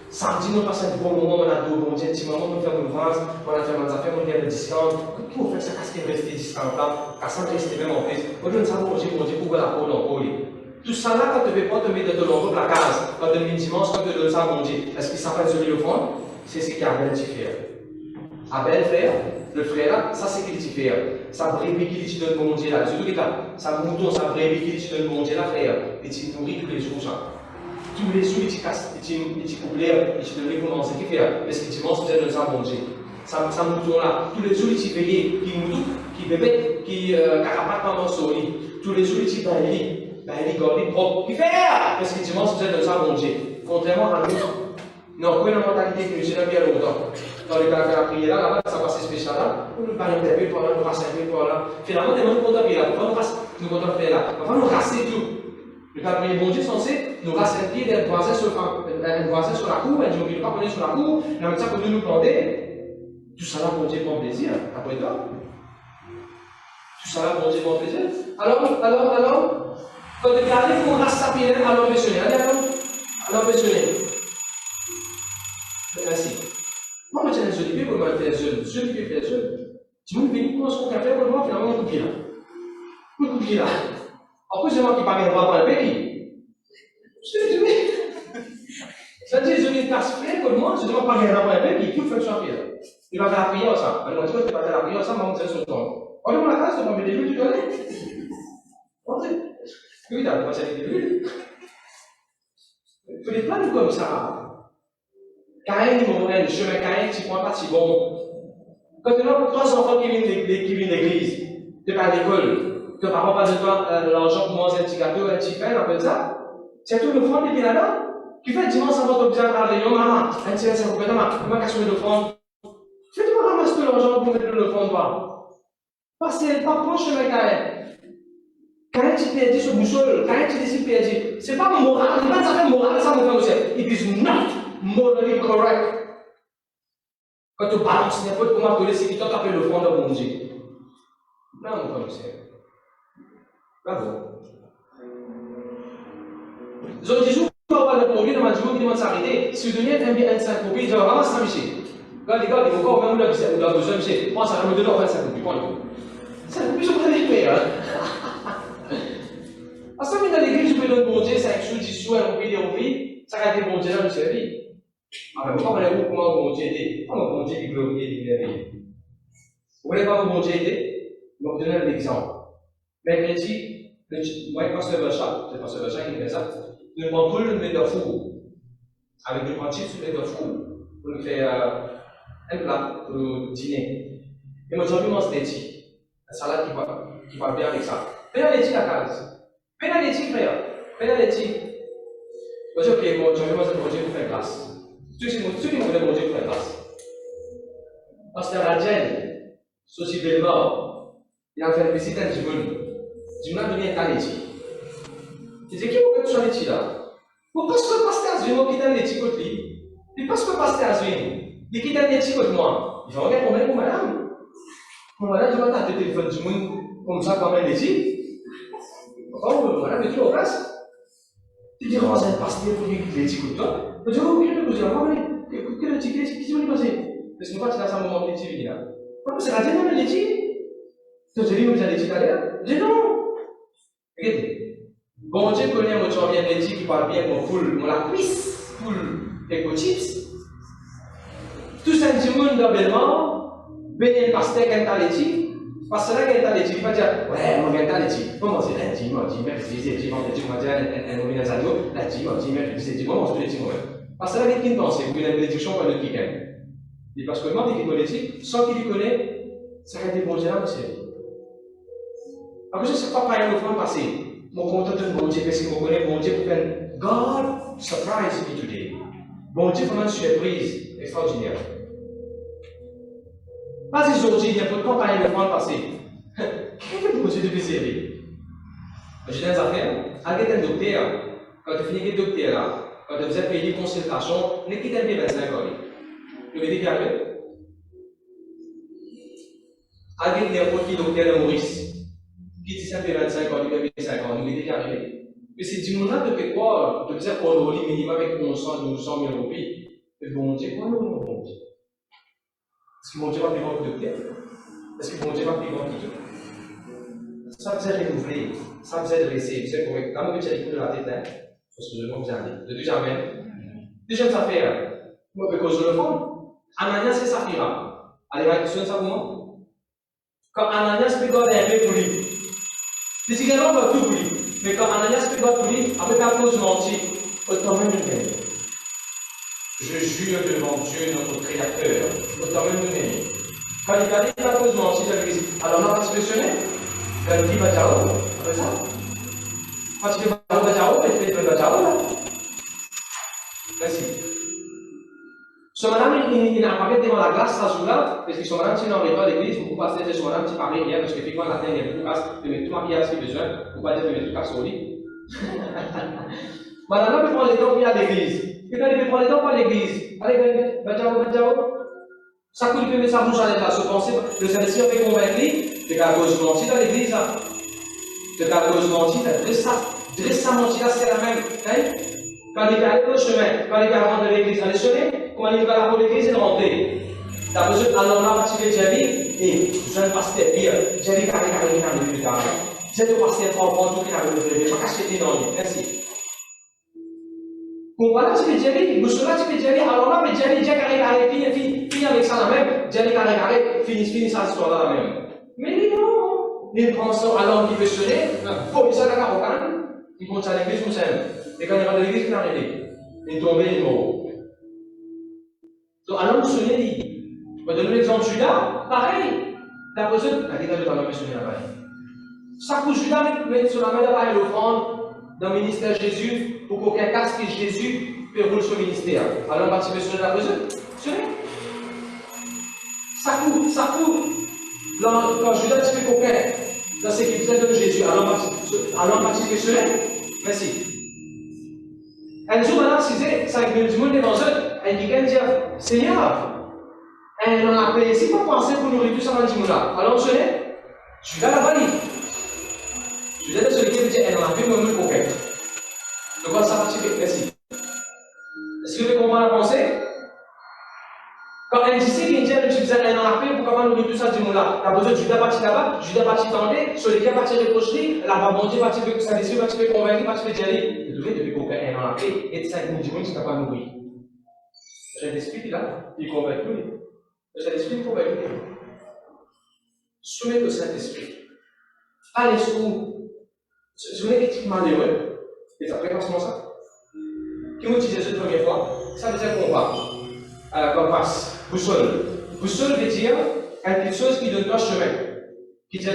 Samedi, nous passons un bon moment, on a deux bon Dieu, petit moment, nous faisons une vente, on a fait des affaires, on vient de discount. Pour faire ça, qu'est-ce qui est resté discount là? Qu'à ça, rester même en plus. Aujourd'hui, nous savons, bon Dieu, pour la peau dans le tout ça là, quand tu ne veux pas te mettre de l'enveloppe la case, quand tu es dimanche, quand tu donnes ça à bon Dieu, est-ce qu'il s'appelle celui le fond? C'est ce qu'Abel fait. Abel, frère, le frère là, ça c'est qu'il fait. Ça brebis qu'il te donne mon Dieu là, surtout que là, ça mouton, ça brebis qu'il te donne mon Dieu là, frère, et tu nourris tous les jours ça. Tous les jours, il te casse, il te coupe l'air, il te donne comment c'est qu'il fait. Parce que dimanche, tu donnes ça à mon Dieu. Ça mouton là, tous les jours, il te veille, qui mouton, qui bébé, qui carapate pendant son lit. Tous les jours, il te baille. Il est propre. Il fait parce que dimanche, vous êtes dans ça, mon Dieu. Contrairement à nous. Non, quoi, la mentalité que j'ai bien longtemps. Dans le cas de la prière, là, ça passe spécial là. On nous parle un peu, on nous rasse un peu, là. Finalement, on est content de là. On nous content de faire là. On va nous rasser tout. Le cas de prière, mon Dieu, censé nous rasser un pied d'être voisin sur la cour, et je ne pas connaître sur la cour, mais en même temps, pour nous planter. Tout ça là, mon Dieu, prend plaisir. Après toi. Tout ça là, mon Dieu, prend plaisir. Alors. Quand tu arrives pour rassapiner à l'ambitionnel, à l'ambitionnel. Merci. Moi, je tiens joli pied pour me faire joli pied, faire joli. Tu me dis, comment est-ce qu'on peut faire pour moi, finalement, on coupe là. On coupe là. En plus, c'est moi qui parle de droit dans le pays. Je te dis, ça dit, je vais t'aspirer pour moi, je dois parler de droit dans le pays, qui fait ça là. Il va faire la prière, ça. Alors, tu vas te faire la prière, ça, moi, je suis son temps. Regarde la classe, tu vas me dire, tu connais. Entrez. Oui, t'as pas avec des bulles. Tu n'es pas nous comme ça. Caïn, le chemin Caïn, tu ne prends pas si bon. Quand tu as trois enfants qui viennent de l'église, tu n'es pas à l'école, tes parents passent de toi l'argent pour manger un petit gâteau, un petit pain, on appelle ça. C'est tout le front qui est là-dedans. Tu fais dimanche avant de bien parler, maman, un petit verset pour maman, comment cacher le front? Fais-toi ramasser tout l'argent pour mettre le front, toi. Parce que c'est pas bon chemin Caïn. Quand tu perds ce boussole, quand tu décides de perdre, ce n'est pas moral, ce n'est pas une affaire morale, ça me fait aussi. It is not morally correct. Quand tu balances n'importe comment, tu laisses qui t'appelle le fond de mon Dieu. Là, mon frère aussi. Bravo. Je dis toujours, on va le produire dans ma journée, il va s'arrêter. Si vous donnez un bien 25 copies, je vais vraiment s'amuser. Regarde, il faut encore même le besoin, monsieur. Moi, ça va me donner 25 copies. Ça ne peut plus se prendre les meilleurs. Parce que dans l'église, je peux donner bon Dieu 5 sous, 10 sous, on peut dire oui, ça a été bon Dieu dans le service. Ah, mais pourquoi vous comment bon Dieu était? Comment bon Dieu est glorifié et merveilleux? Vous voulez pas bon Dieu était? Je vais vous donner un exemple. Mercredi, moi, pasteur Bachat, c'est pasteur Bachat qui fait ça, nous prenons tout le met de four. Avec du pain chips, le met de four. Pour nous faire un plat pour le dîner. Et moi, j'ai envie de manger des petits. La salade qui va bien avec ça. Pénalité la case. Pénalité, frère. Pénalité. Je dis, ok, bon, je vais manger pour Dieu pour faire grâce. Ceux qui m'ont fait mon Dieu pour faire grâce. Pasteur Radjen, Sosi Belmort, il a fait une visite à Djibouti. Djibouti a donné un taléti. Il dit, qui vous faites sur l'éti là? Pourquoi est-ce que le pasteur Azwin qui donne l'éti côté lui? Et parce que le pasteur Azwin, il qui donne l'éti côté moi. Il fait, regarde, combien pour madame? Pour madame, je vais t'attendre le téléphone du monde comme ça, quand même l'éti. Oh, madame, tu es au place? Tu dis, oh, c'est un pasteur pour lui qui l'éti côté toi. Je dis, oh, oui, je vais vous dire, écoute, quel l'éti, qu'est-ce qui s'est passé? Parce que moi, tu as ça un moment de l'éti, là. Pourquoi c'est la dernière l'éti? Tu te dis, vous avez l'éti derrière? Je dis, non. Regardez. Bon Dieu connaît mon champion l'éti qui parle bien mon poule, mon la cuisse, poule, et chips. Tout ça, du monde dans Belmont, béni pasteur qui est à l'éti. Parce que là, qui est à l'éti, il va dire, ouais, mon gars est à l'éti. Comment c'est lundi, mardi, mercredi, jeudi, vendredi, mardi, un mauvais agneau, lundi, mardi, mercredi, jeudi, moi, on se l'éti moi-même. Parce que là, il y a une pensée, vous avez une bénédiction pour le week-end. Et parce que moi, qui connaît l'éti, sans qu'il le connaît, ça a été bon Dieu là, monsieur. Après, je ne sais pas par où le passé. Mon compte de bon Dieu, parce que vous connaissez bon Dieu pour faire God surprise me today. Bon Dieu, vraiment une surprise extraordinaire. Pas aujourd'hui, il y a peu de campagne de France passée. Qu'est-ce que bon Dieu devait servir? Je donne des affaires. Avec un docteur, quand tu finis avec le docteur là, quand tu faisais payer des consultations, n'est-ce qu'il t'a payé 25 ans? Le médecin qui arrive. Avec n'importe qui docteur de Maurice, qui dit ça fait 25 ans, il paye 5 ans, le médecin qui arrive. Mais c'est du monde là de fait quoi? Tu faisais pour le minimum avec 1100, 1200 000 roupies. Mais bon Dieu, quoi non, bon Dieu? Est-ce que mon Dieu va plus grand que le docteur? Est-ce que mon Dieu va plus grand que tout? Ça faisait renouveler, ça faisait dresser. Vous savez, pour quand vous avez de la tête, hein, parce que je vais vous dire. De déjà même. Deuxième affaire, moi, parce que je le fond. Ananias, c'est Saphira. Allez, la question, ça vous montre. Quand Ananias peut garder un peu pour lui, les cigarettes vont tout pour lui. Mais quand Ananias peut garder pour lui, après la cause mentir, autant même nous gagner. Je jure devant Dieu, notre Créateur, autant même nous gagner. Quand il a dit la cause mentir, j'avais dit, alors on a expressionné. Le petit Bajao, après ça. Parce que Bajao, et puis le Bajao là. Merci. Ce madame, il n'a pas fait devant la glace ce jour-là, parce que ce madame, si on n'arrive pas à l'église, vous passez de ce madame qui paraît bien, parce que puis quand la terre est plus basse, de mettre tout maquillage si besoin, vous pas dire de mettre tout casse au lit. Madame peut prendre les dents pour aller à l'église. Et quand il peut prendre les dents pour aller à l'église, allez, Bajao. Ça coûte de mettre sa bouche à l'état, se penser, le Saint-Esprit a fait convaincre. C'est qu'à cause de mentir dans l'église, c'est qu'à cause de mentir, dresse sa mentir là, c'est la même. Quand il arrive au chemin, quand il rentre de l'église, on est sonné, comment il va la l'église et de rentrer. T'as besoin alors là, tu veux Jerry, et je ne passe pas bien. Jerry, carré, plus tard. J'ai le pasteur pour prendre tout qui n'a pas de pas cacher tes noms. Merci. Bon, voilà, tu veux Jerry, Boussula, tu veux Jerry, alors là, mais Jerry, carré, fini avec ça la même. Jerry, carré, fini ça l'histoire là la même. Mais non, il prend ça à l'homme qui veut sonner, faut ça la carotte, il compte ça à l'église comme ça. Et quand il rentre à l'église, il est arrivé. Il est tombé, il est mort. Donc, à l'homme sonner, il va donner l'exemple de Judas, pareil. La personne, la décale de l'homme sonner là-bas. Ça pour Judas, mettre sur la main d'appareil l'offrande dans le ministère de Jésus, pour qu'aucun casque que Jésus peut rouler sur le ministère. Alors, quand tu veux sonner la personne, sonner. Ça pour. Quand Judas tu fais copain dans ce qu'il faisait de Jésus, alors partir que cela. Merci. Un jour, madame, c'est ça que du monde est dans eux. Elle dit qu'elle dit, Seigneur, on a payé, c'est pas pensé pour nourrir tout ça dans le monde là. Alors, je l'ai. Judas l'a valide. Judas est celui qui veut dire, elle en a fait mon copain. De quoi ça partir que. Merci. Est-ce que vous comprenez la pensée? Quand elle disait qu'il disait, tu faisais un en pour comment nourrir tout ça du monde là. T'as besoin de Judas parti là-bas, Judas parti tendé, sur lesquels parti reprocher, la babondier parti avec sa décision, parti avec convaincu, parti avec dialogue. Vous devez depuis qu'on fait un en et de 5 000 du monde qui n'a pas nourri. J'ai l'esprit là, il convainc tout. J'ai l'esprit convainc tout. Soumettez au Saint-Esprit. Allez sur vous. Souvenez qu'il est malheureux. Et après, comment ça? Qui vous disait cette première fois? Ça veut dire qu'on va. Compass. Boussole. Boussole veut dire quelque chose qui donne pas chemin. Qui dit,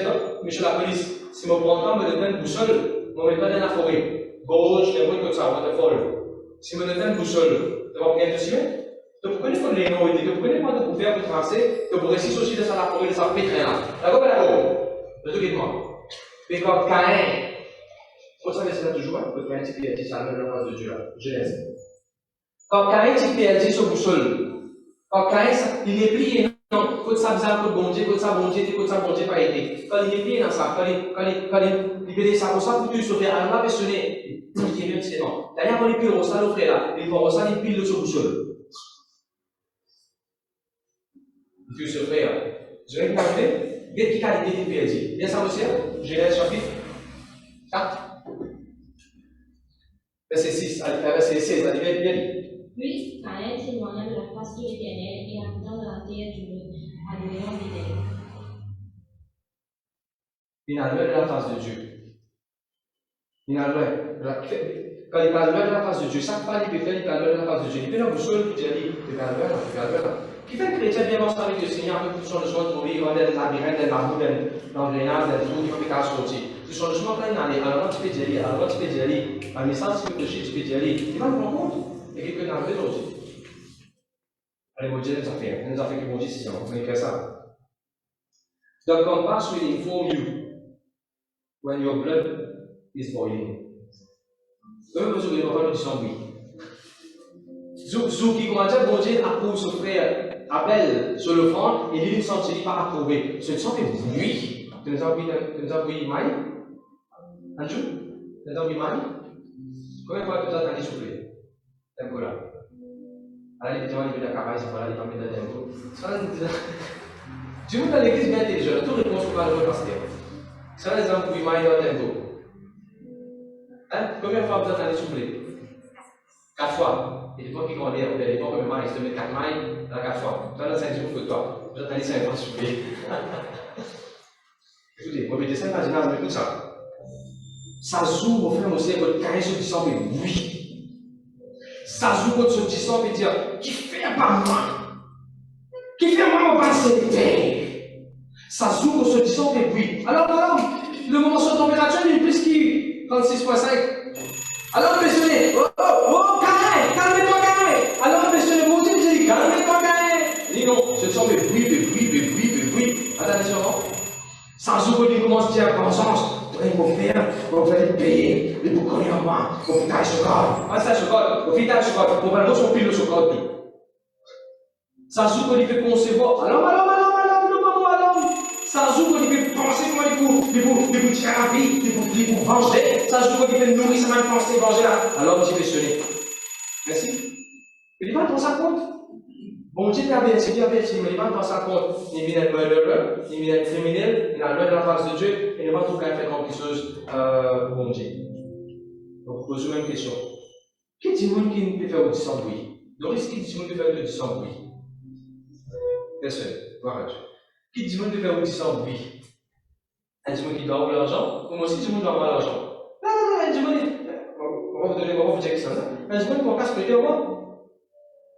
monsieur la police, si mon programme me donne une boussole, on me donne dans la forêt. Gauche, les routes comme ça, on va te folle. Si me donne une boussole, tu vas bien dessus. Donc, vous connaissez les noms, vous connaissez pas de vous faire pour tracer, que vous réussissez aussi de ça la forêt, de ça pétrer là. D'accord, d'accord. Le truc est moi. Mais quand Caïn, vous savez, c'est là toujours, hein, que Caïn, c'est dit ça, la face de Dieu là. Genèse. Quand Caïn, c'est perdu sur boussole. Quand Caïn, il est plié, non, faut ça bizarre, faut bon Dieu, pas aider. Quand il est plié dans ça, quand il fait ça, pour ça, pour tu sauver, alors là, personner, il est même c'est non. D'ailleurs, quand il pile au sol, frère là, il faut ça, il pile le sur boussole. Il fait ce frère. Je vais regarder, quelle qualité il perdu. Bien ça, monsieur, Genèse chapitre 4. Verset 6, verset 16, allez, bien dit. Puis Caïn s'éloigna de la face de l'Éternel et habita dans la terre du monde, admirant l'Éternel. Il a loin de la face de Dieu. Il a loin. Quand il a loin de la face de Dieu, chaque fois qu'il peut faire, il a loin de la face de Dieu. Il fait la boussole, il dit, tu vas loin, tu vas loin. Qui fait que les chrétiens bien marchent avec le Seigneur, avec tout son choix de trouver, il va dans le labyrinthe, dans la boue, dans le grenade, dans le trou, il va faire sortir. Le changement quand il aller, alors tu peux y aller, alors tu peux y aller. Un message tu peux pécher, tu peux y aller. Tu vas te rendre compte? Et quelqu'un n'a pas aujourd'hui. Allez, bon Dieu nous a fait que bon Dieu, si on fait ça. The compass will inform you when your blood is boiling. Eux, vous ne pas le sang oui. Zou qui commence à bon Dieu approuve son frère Abel sur le front et lui ne s'en dit pas approuvé. Ce ne sont que oui. Tu nous as envoyé maille? Un jour? Tu nous as envoyé maille? Combien de fois tu nous as entendu souffler? Un peu là. Alors, les gens, ils veulent la cabaye, ils font là, ils vont mettre dans le tu vois dans l'église bien intelligente, tout réponse pour le pasteur. Ça, les gens, ils maillent dans le tempo. Hein? Combien de fois vous avez entendu souffler? 4 fois. Et les fois qui grandissent, on les fois que le maille, ils se mettent 4 mailles dans 4 fois. Tu as 5 jours que toi. Vous avez entendu 5 fois souffler. Écoutez, vous mettez ça imaginable, mais écoute ça. Ça joue, mon frère, mon sœur, votre carré sur du sang, mais oui. Ça joue votre sur du sang, et dire, qui fait par moi? Qui fait moi mon passé? Ça joue votre sur du sang, mais oui. Alors, le moment sur température, il est plus qui 36,5. Alors, messieurs, oh, carré, calmez-toi, carré. Alors, messieurs, mon Dieu, j'ai dit, calmez-toi, carré. Il dit non, ce sang, mais oui. Attention. Ça joue, il commence à dire, conscience. Mon frère, on va les payer, les boucons en main, on fait taille chocolat. Ah, ça chocolat, on fait taille chocolat, on va l'autre pile le chocolat. Ça joue qu'on fait concevoir. Alors, ça joue qu'on fait penser comment il faut tirer la vie, il faut venger. Ça joue qu'on fait nourrir sa même pensée, venger là. Alors, tu fais sonner. Merci. Mais il va prendre ça compte. Bon Dieu t'a averti, mais il va prendre ça compte. Il vient être malheureux, il vient être criminel, il a loin de la face de Dieu, et il ne va pas tout faire quelque chose pour bon Dieu. Donc, pose la même question. Qui dit monde qui peut faire du sang bruit? Doris, qui dit monde qui peut faire du sang bruit? Personne. Voilà. Qui dit monde qui peut faire du sang bruit? Un dit monde qui doit avoir l'argent? Ou moi aussi, dit monde doit avoir l'argent? Non, un dit monde. On va vous dire que ça. Un dit monde qui va pas se prêter au moins.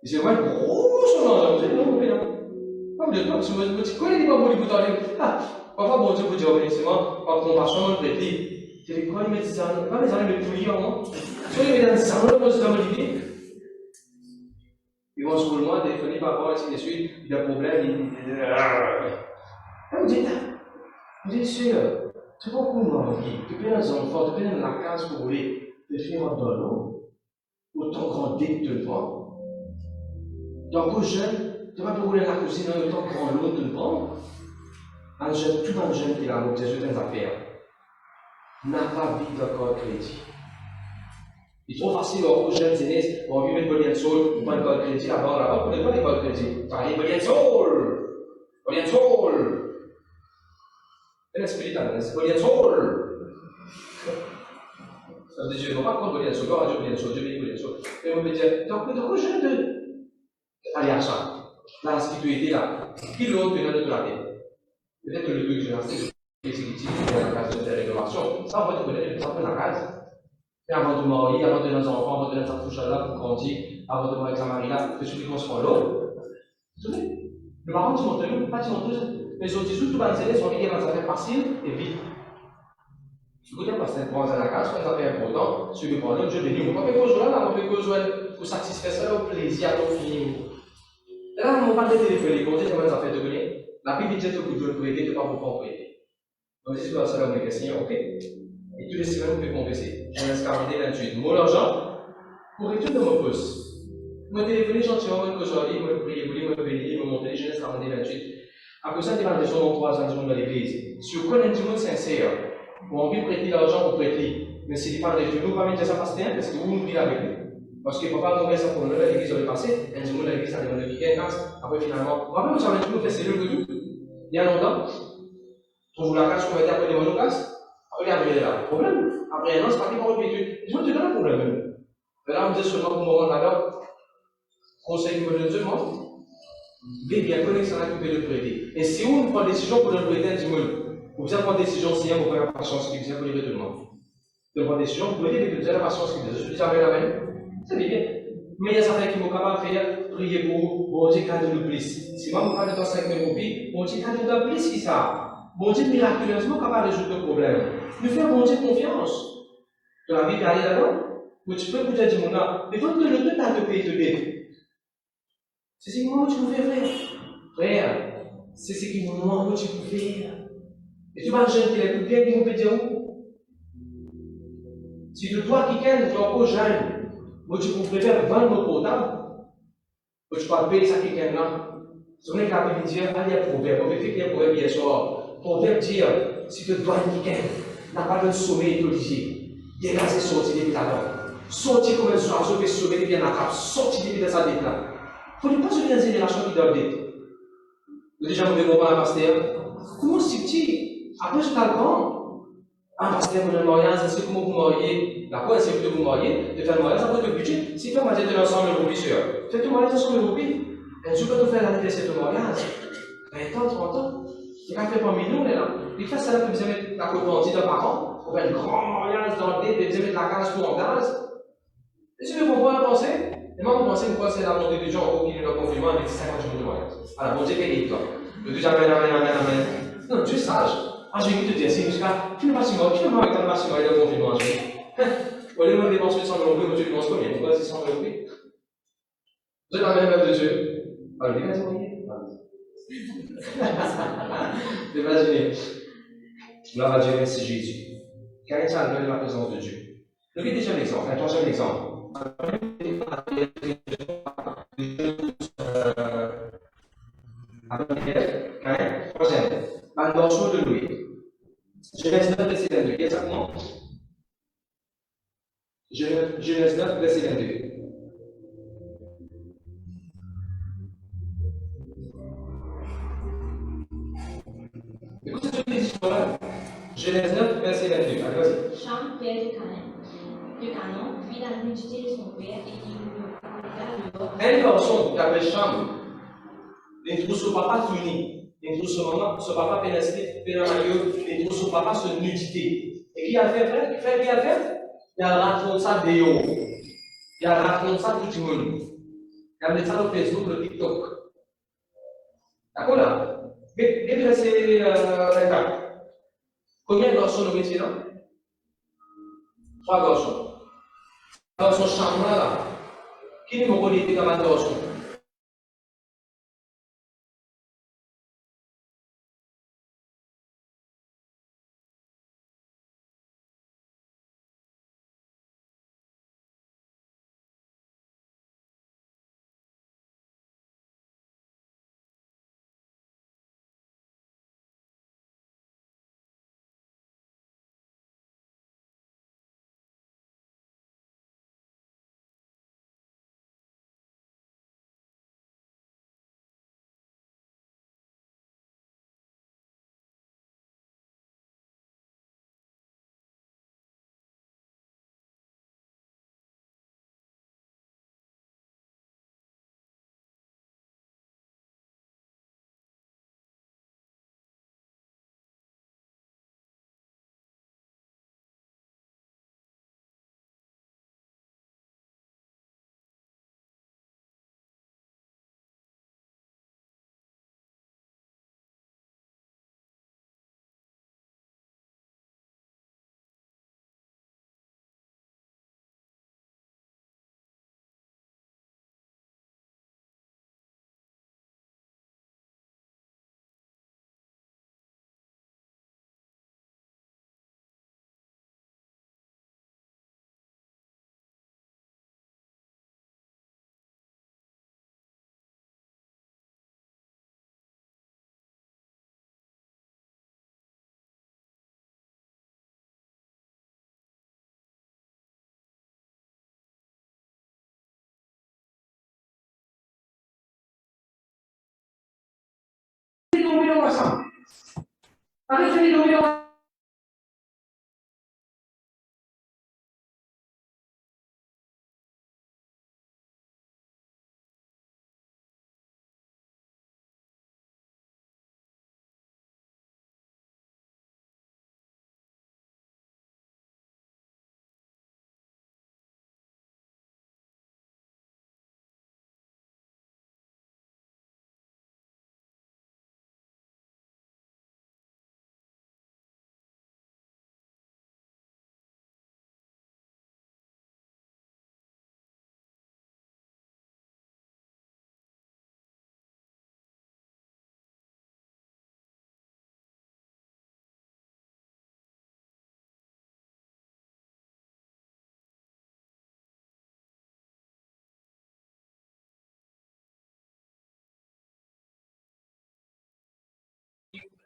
C'est vrai, gros son argent, vous êtes non, vous pas de toi, tu me connais les babous, les boutons, ah, papa, bon Dieu, vous dites, c'est moi, par compassion, mon prêté. Tu dis, quoi, il met des années, pas les années, mais tout lié en moi. Soit il met dans le sang, là, moi, c'est dans l'idée. Ils vont sur le mois, téléphoner par rapport à ce qui suit, il y a un problème, vous dites, sûr, tu vois comment, tu peux les enfants, tu peux dans la case pour rouler, tu fais dans l'eau, autant grandir que tu le vois. Donc, aux jeunes, tu vas pas rouler la cuisine en autant grand l'eau de le prendre. Un jeune, tout un jeune qui a monté sur des affaires, n'a pas vite encore crédit. Il est trop facile aux jeunes aînés, on vit une bonne de sol, une bonne crédit là-bas, on ne connaît pas les bonnes crédits. Tu as les bonnes de sol. Et l'esprit italien, c'est bonne de sol. Ça veut dire, je ne vais pas prendre bonne de sol, Dieu bénit bonne de sol. Et on peut dire, donc, aux jeunes de. Allez, à ça. La spiritualité là. Qui l'autre vient de la tête? Peut-être que le truc gymnastique, l'exécutif, la case de rénovation, ça, on va te connaître, ça fait la case. Et avant de marier, avant de donner un enfant, avant de donner un couche là pour grandir, avant de voir avec sa mari là, que celui qu'on se prend l'eau. Vous savez, le parent, tu montres nous, pas tu montres mais ils ont dit tout les élèves sont liés dans des affaires faciles et vite. Écoutez, parce que c'est un la case, quand ça fait important, celui qui prend l'eau, Dieu bénit. On ne peut pas faire là, on peut besoin pour satisfaire ça au plaisir, à ton film. Là, on parle de téléphoner, on dit comment ça fait de venir. La Bible dit que vous devez prêter, tu ne pas vous prêter. Donc, si tu dois savoir mes questions, ok. Et tous les semaines, vous pouvez converser. Genèse 42, 28. Mon argent, pour étude de mon poste. Moi, téléphoner gentiment, moi, aujourd'hui, moi, prier, moi, bénir, moi, monter, Genèse 42, 28. Après ça, tu vas le dans 3 ans du monde de l'église. Si vous connaissez du monde sincère, vous avez envie de prêter l'argent, vous prêtez. Mais si vous parlez de nous, pas mettre ça parce que vous oubliez avec nous. Parce qu'il ne faut pas tomber ça pour nous, l'église dans le passé, et du monde de l'église, ça demande de quitter après finalement. Vous rappelez, vous savez, nous, fait cellule de tout. Il y a longtemps, on joue la casse, on va dire après les monocasses, après, il y a là. Problème. Après un an, c'est parti pour répéter. Je me dis, non, problème. Mais là, on me dit seulement pour me rendre là-bas, conseil que me donne seulement. Bien connaître ça, qui peut le prêter. Et si on prend décision pour le prêter, du monde, vous avez prendre décision, si vous prenez la patience qui vient pour livrer tout le monde. De prendre décision, vous pouvez dire que vous avez la patience qui vient. Je dis ça avec la main. C'est bien. Mais il y a certains qui vont capable de faire, prier pour vous, bon Dieu, quand nous plus. Si moi, je parle de 5 000 roupies, bon Dieu, quand nous plus, qui ça? Bon Dieu, miraculeusement, capable de résoudre le problème. Nous faire bon Dieu confiance. Dans la Bible, aller là-dedans. Mais tu peux peut-être dire, non, mais toi, le temps de payer te dette. C'est ce que tu peux faire, frère. Frère, c'est ce que tu peux faire. Et tu vas jeune qui est tout bien, qui peut dire où? Si de toi qui gagne, tu vas pas jeune, moi tu préfères vendre nos portables, moi tu vas payer ça qui gagne là. C'est vrai que la Bible dit, allez, proverbe, il y a un proverbe hier soir. Proverbe dit, si de toi qui gagne, n'a pas de sommeil obligé. Dégagez, sortir depuis là-bas. Sortir comme un oiseau qui sauver depuis la trappe, sortir depuis sa dette là. Il ne faut pas se dire une génération qui doit dette. Vous déjà vous devez voir un pasteur. Comment c'est-il? Après, je t'apprends. Un pasteur, vous avez un mariage, c'est comment vous mariez. D'accord, c'est que vous mariez, de faire le mariage, après le budget. Si tu as mariage de l'ensemble de vos vies, faites le mariage ensemble de vos vies. Et tu peux te faire l'anniversaire de mariage. 20 ans, 30 ans. Tu n'as fait pas millions, là. Puis face à ça, vous avez mettre la contente de parents, pour faire un grand mariage dans le dé, vous avez mettre la case pour en gaz. Et tu veux comprendre la pensée? Et moi, vous pensez que c'est la montée des gens qui nous confinement avec 50 jours de mariage. Alors, bon Dieu, paye toi. Le Dieu, amen, amen, amen, amen. Non, tu es sage. Ah, je vais te dire, c'est jusqu'à. Tu ne vas pas tu ne vas pas avec ta masse de confinement. Au lieu de dépenser 100 euros, tu dépenses combien? Pourquoi c'est 100 euros? Vous êtes la même œuvre de Dieu. Alors, les gars, c'est moyen. Imaginez. Gloire à Dieu, merci Jésus. Car il t'a donné la présence de Dieu. Donc, il y a déjà un exemple, un troisième exemple. Troisième, un morceau de Louis. Genèse 9, verset 22. Exactement. Genèse 9, verset 22. Écoutez ce que dit l'histoire. Genèse 9, verset 22. Allez, vas-y. Cham, père de Canaan, vit la nudité de son père et il le regarda dehors. Un garçon qui s'appelle Cham, il trouve son papa fini, il trouve son papa pénétré, il trouve son papa sur nudité. Et qui a fait, frère? Frère, qui a fait? Il a raconté ça de yo. Il a raconté ça tout le monde. Il a mis ça sur Facebook, le TikTok. D'accord là? Mais c'est 24. Combien de garçons nous mettons là? 3 garçons. Garçon chambre là. Qui nous m'a dit comme un garçon?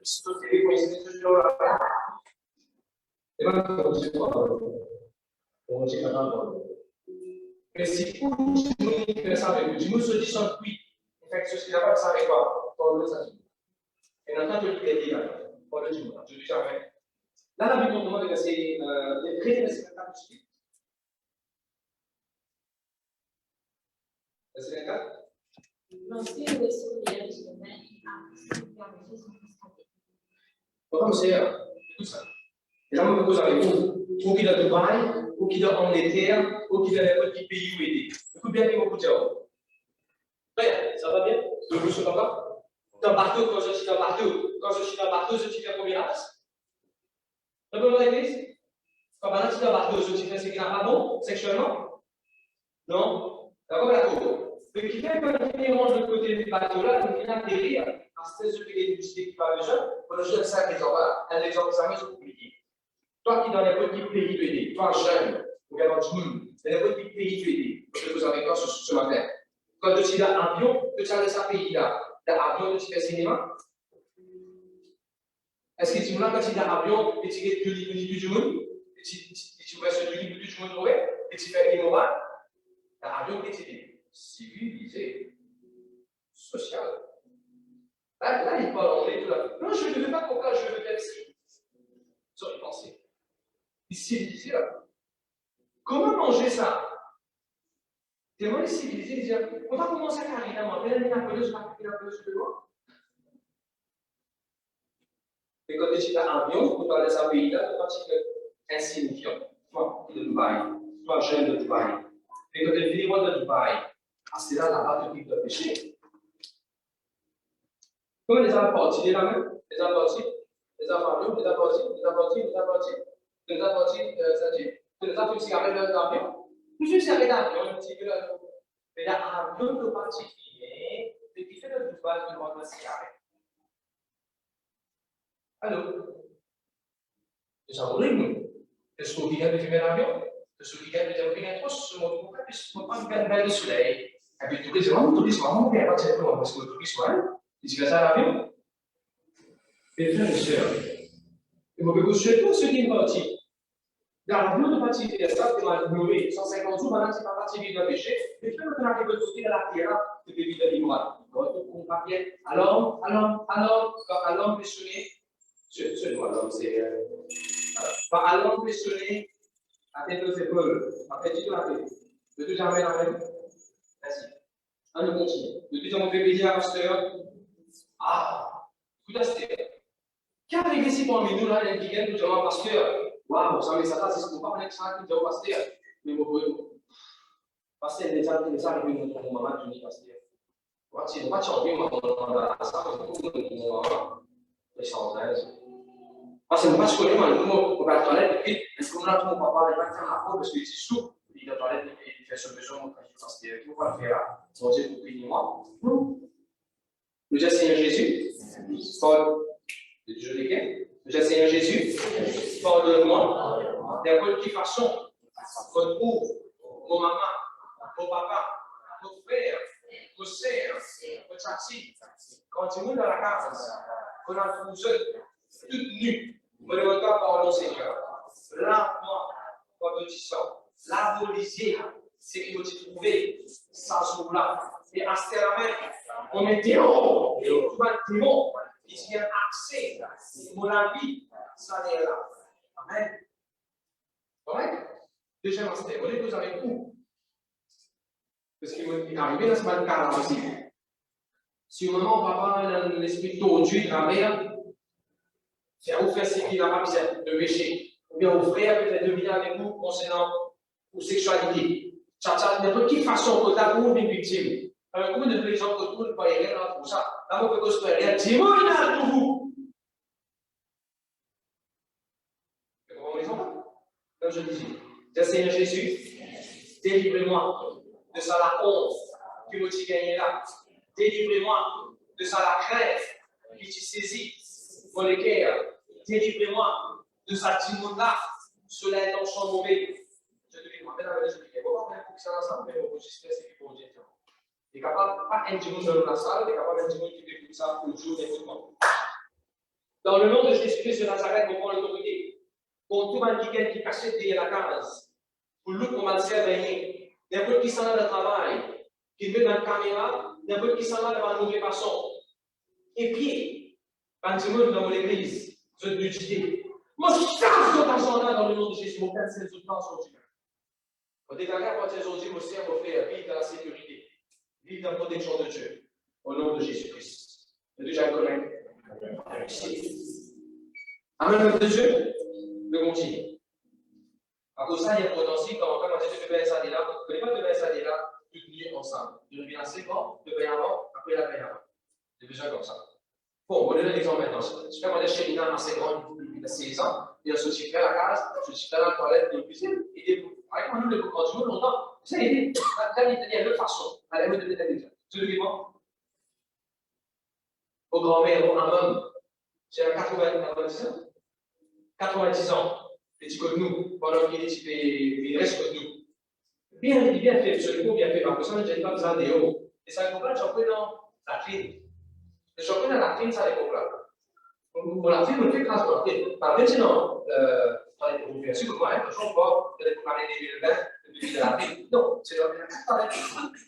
questo che coincide solo la e non si può non ci capiamo e si può pensare che ci sono qui infatti si deve passare qua con lo stato e non tanto il che dire poi lo giuro diciamo là la Bible demande que c'est les chrétiens c'est pas possible est-ce que c'est le cas Non più questo viaggio non è Comme c'est tout ça. Et là, on me pose avec vous. Ou qui est à Dubaï, ou qui est en Angleterre, ou qui est dans n'importe quel pays où il est. Écoute bien, il va dire. Ouais, ça va bien? Le bouche papa? Dans le bateau, quand je suis dans le bateau, je suis dans combien d'âge? Le bon l'église? Quand je suis dans le bateau, je suis dans ce qui n'est pas bon, sexuellement? Non? D'accord, d'accord. Ce qui fait que quand on mange de côté du bateau là, on vient atterrir. Parce que ceux qui qui va besoin, on a juste un exemple. Un exemple, ça c'est compliqué. Toi qui dans les petits pays tu es, toi jeune, regarde dans le monde, dans les petits pays tu es, parce que vous avez quoi ce matin? Quand tu es dans l'avion, tu as laissé un pays là. Dans l'avion, tu fais cinéma? Est-ce que tu me l'as quand tu es dans l'avion et tu es du livre du monde? Et tu vois ce livre du monde, et tu fais l'immoral? Dans l'avion, tu es civilisé, social. Là, il parle anglais tout là. Non, je ne veux pas pourquoi je veux faire ci. Ils ont pensé. Ils civilisés là. Comment manger ça? Tellement les civilisés dire on va commencer à carrer moi. Mais là, il je vais un peu de loin. Mais quand tu es dans l'avion, pour aller dans un pays là, tu es insignifiant. Toi, de Dubaï. Toi, jeune de Dubaï. Mais quand tu es venu de Dubaï, à ce là-bas, tu peux pécher. Comme les apôtres, il est là même, les apôtres, les apôtres, les apôtres, les apôtres, les apôtres, les apôtres, les apôtres qui arrivent dans l'avion. Tout ce qui arrive dans l'avion, c'est que mais l'avion de particulier, c'est qui fait le bouffage de votre cigarette. Allô? C'est horrible. Est-ce que vous vient de fumer l'avion? Est-ce que vous vient de fumer trop? Ce mot, pourquoi pas une belle soleil? Et puis, tout le tourisme, vraiment, il n'y a pas de cette parce que le tourisme, il se fait ça à l'avion. Mes frères et sœurs, et vous pouvez surtout ceux qui sont partis. Dans l'avion de partir de ça, c'est mal nourri. 150 jours, maintenant, c'est pas parti vivre le péché. Mais frères, maintenant, qui veulent sortir de la terre, de vivre de l'immoral. Alors, quand l'homme péchonné, excusez-moi, l'homme, c'est. Quand l'homme péchonné, à tête de ses preuves, à tête de la tête, de tout jamais la même. Merci. Allez, on continue. De tout jamais fait plaisir à pasteur. Ah, tout à fait. Quand on est ici pour nous, là, il y a quelqu'un qui dit pasteur, waouh, ça c'est ce qu'on parle avec ça, qui dit pasteur. Mais vous pasteur, les gens qui arrivent, nous avons maman qui dit pasteur. Si vous ne changez pas, ça, parce que moi, je connais mon mot, on va à la toilette, et puis, est-ce qu'on a tout mon papa, il va faire la peau, parce qu'il est sous, il est à la toilette, il fait ce besoin, quand il pense qu'il va le faire, mon Dieu, pour prier moi. Nous disons Seigneur Jésus, Paul, je l'ai nous disons Seigneur Jésus, pardonne-moi, de quelle façon, votre pauvre, mon maman, mon papa, mon frère, mon sœur, mon tati, quand tu montes dans la case, on a tout seul, toute nue, me demande pas pardon Seigneur. Lave-moi, votre petit sang. Lave vos lisiers, c'est que vous trouvez, ça s'ouvre là. Et à ce moment, on est démon, et on trouve un démon, qui vient accès, mon avis, ça est là. Amen. Correct? Deuxième aspect, on est tous avec vous. Parce qu'il est arrivé la semaine dernière aussi. Si au moment où papa a l'esprit tordu de la mère, c'est à vous faire ce qu'il n'a pas besoin de péché. Ou bien vos frères peut-être devenir avec vous concernant vos sexualité. Ça de toute façon, que tu as pour une victime. Comment de gens que tout ne peut pas y aller dans tout ça. D'abord, que tu peux rien dire, pour vous. Vous comprenez ça? Comme je disais, Seigneur Jésus, délivrez-moi de ça la honte qui me gagné là. Délivrez-moi de ça la crève qui te saisit pour les cœurs. Délivrez-moi de ça timon-là, sur l'intention mauvaise. Je te dis, moi, maintenant, je te dis, pourquoi on est ça ensemble, mais on peut juste laisser pour Dieu. Il est capable, pas un timon dans la salle, il est capable d'un timon qui écoute ça pour le jour des mouvements. Dans le nom de Jésus-Christ de Nazareth, on prend l'autorité. Pour tout le monde qui cache derrière la case, pour l'autre, on va le servir. N'importe qui s'en va dans le travail, qui met dans la caméra, n'importe qui s'en va dans la nouvelle façon. Et puis, quand tu montes dans l'église, je te dis, moi, je chasse ton argent-là dans le nom de Jésus, mon père, c'est les autres plans sur Dieu. On déclare à partir d'aujourd'hui, mon Seigneur, mon frère, vive dans la sécurité, vive dans la protection de Dieu, au nom de Jésus-Christ. Le déjà connaît. Amen, peuple de Dieu. Le continue. À cause de ça, il y a un potentiel, quand Dieu te met installé là, ne connais pas te mettre installé là, tout lié ensemble. Tu reviens assez fort, te payer avant, après la paye avant. C'est besoin comme ça. Bon, on va donner l'exemple maintenant. Je fais mon chérie assez grande, il a 16 ans, il a sorti faire la case, je suis dans la toilette de la cuisine, et avec moi, nous, le quand tu veux longtemps, ça a été, il y a deux façons. Allez, vous donnez l'exemple. Tu le dis moi? Au grand-mère, au homme, c'est à 90 ans. 90 ans, les petits comme nous, pendant qu'il reste comme nous. Bien fait, sur le coup, bien fait, parce que ça, je n'ai pas besoin de haut. Et ça, il faut j'en prie dans la clé. Et j'en prie dans la clé, ça, il faut là. Pour la clé, on le fait grâce à la clé. Par maintenant, bien sûr, que moi, je ne sais pas, peut-être pour parler des 2020, depuis de la clé. Non, c'est la 4 toilettes.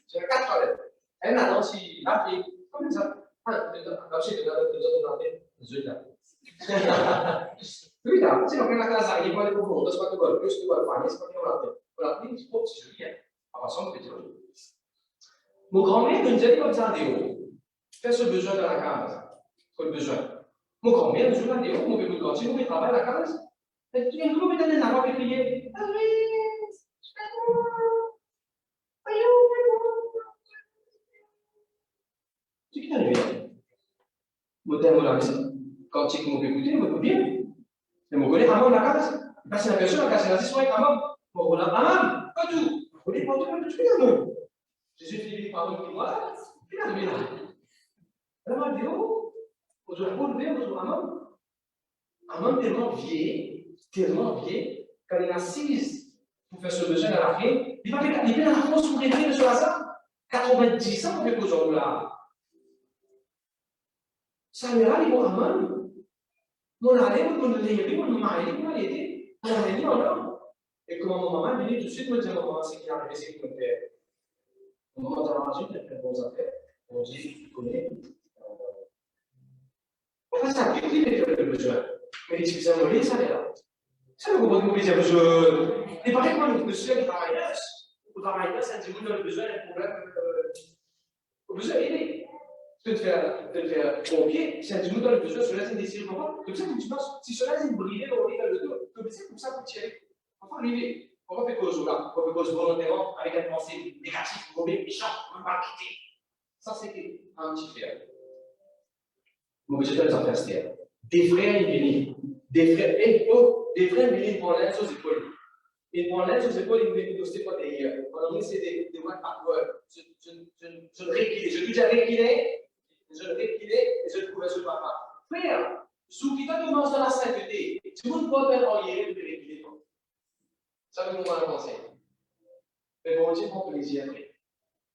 C'est la 4 toilettes. Elle a dans la clé, comme ça. Ah, c'est de la clé. Oui, là, c'est donc la classe, il va aller pour vous, c'est pas que vous plus que vous faire, c'est pas que vous l'avez. Vous l'avez, c'est pas si je viens. En passant, peut-être. Mon grand-mère me disait comme ça, Déo. Fais ce besoin de la case. Quel besoin? Mon grand-mère me disait, Déo, mon bébé, quand tu veux travailler à la case, tu viens de mettre des arabes et crier. C'est qui est arrivé? Mon terme là, quand tu m'as écouté, vous pouvez bien. Mais mon collègue, avant la case, parce que la personne a cassé la session avec Amam. Bon, on a Amam, pas tout. On est pas tout, tu es là. Jésus Philippe, pardon, qui moi, tu es là. Alors, on dit, oh, on doit relever notre Amam. Amam tellement vieilli, quand il est assise pour faire ce besoin à la fin, il va faire la France pour rêver de ce hasard. 90 ans, on fait qu'aujourd'hui là. Ça lui arrive au Amam. Mon allée, mon lévi, mon mari, mon aidé, mon ami en homme. Et quand mon maman est venue tout de suite me dire, maman, c'est qui est arrivé, c'est qui me fait. Mon maman t'a mangé, il a fait de bons affaires. On dit, tu connais. En fait, ça a pris le besoin. Mais il dit, vous avez ça là. Ça veut dire que vous besoin. Et pareil, moi, le seul qui travaille là, ça dit, vous avez besoin d'un problème. Vous besoin d'aider. De faire pompier, c'est un du dans le besoin, cela c'est une décision. Comme ça, tu penses, si cela c'est une brûlée dans le dos, comme c'est comme ça pour tirer. On va arriver. On va faire cause là, on va faire cause volontairement avec une pensée négative, mauvaise, méchante, on va pas quitter. Ça, c'était un petit frère. Mon petit frère, les enfants, c'était des frères, ils viennent. Des frères, ils viennent pour l'aide aux épaules. Et pour l'aide aux épaules, ils viennent aussi pas derrière. On a c'est des voix par je le réquilais, je lui dis à réquilé. Je le réquilais et je le trouvais sur papa. Frère, sous qui t'a commencé dans la sainteté, tu ne peux pas faire en hier de réquilé. Ça veut nous faire penser. Mais bon Dieu prend plaisir après.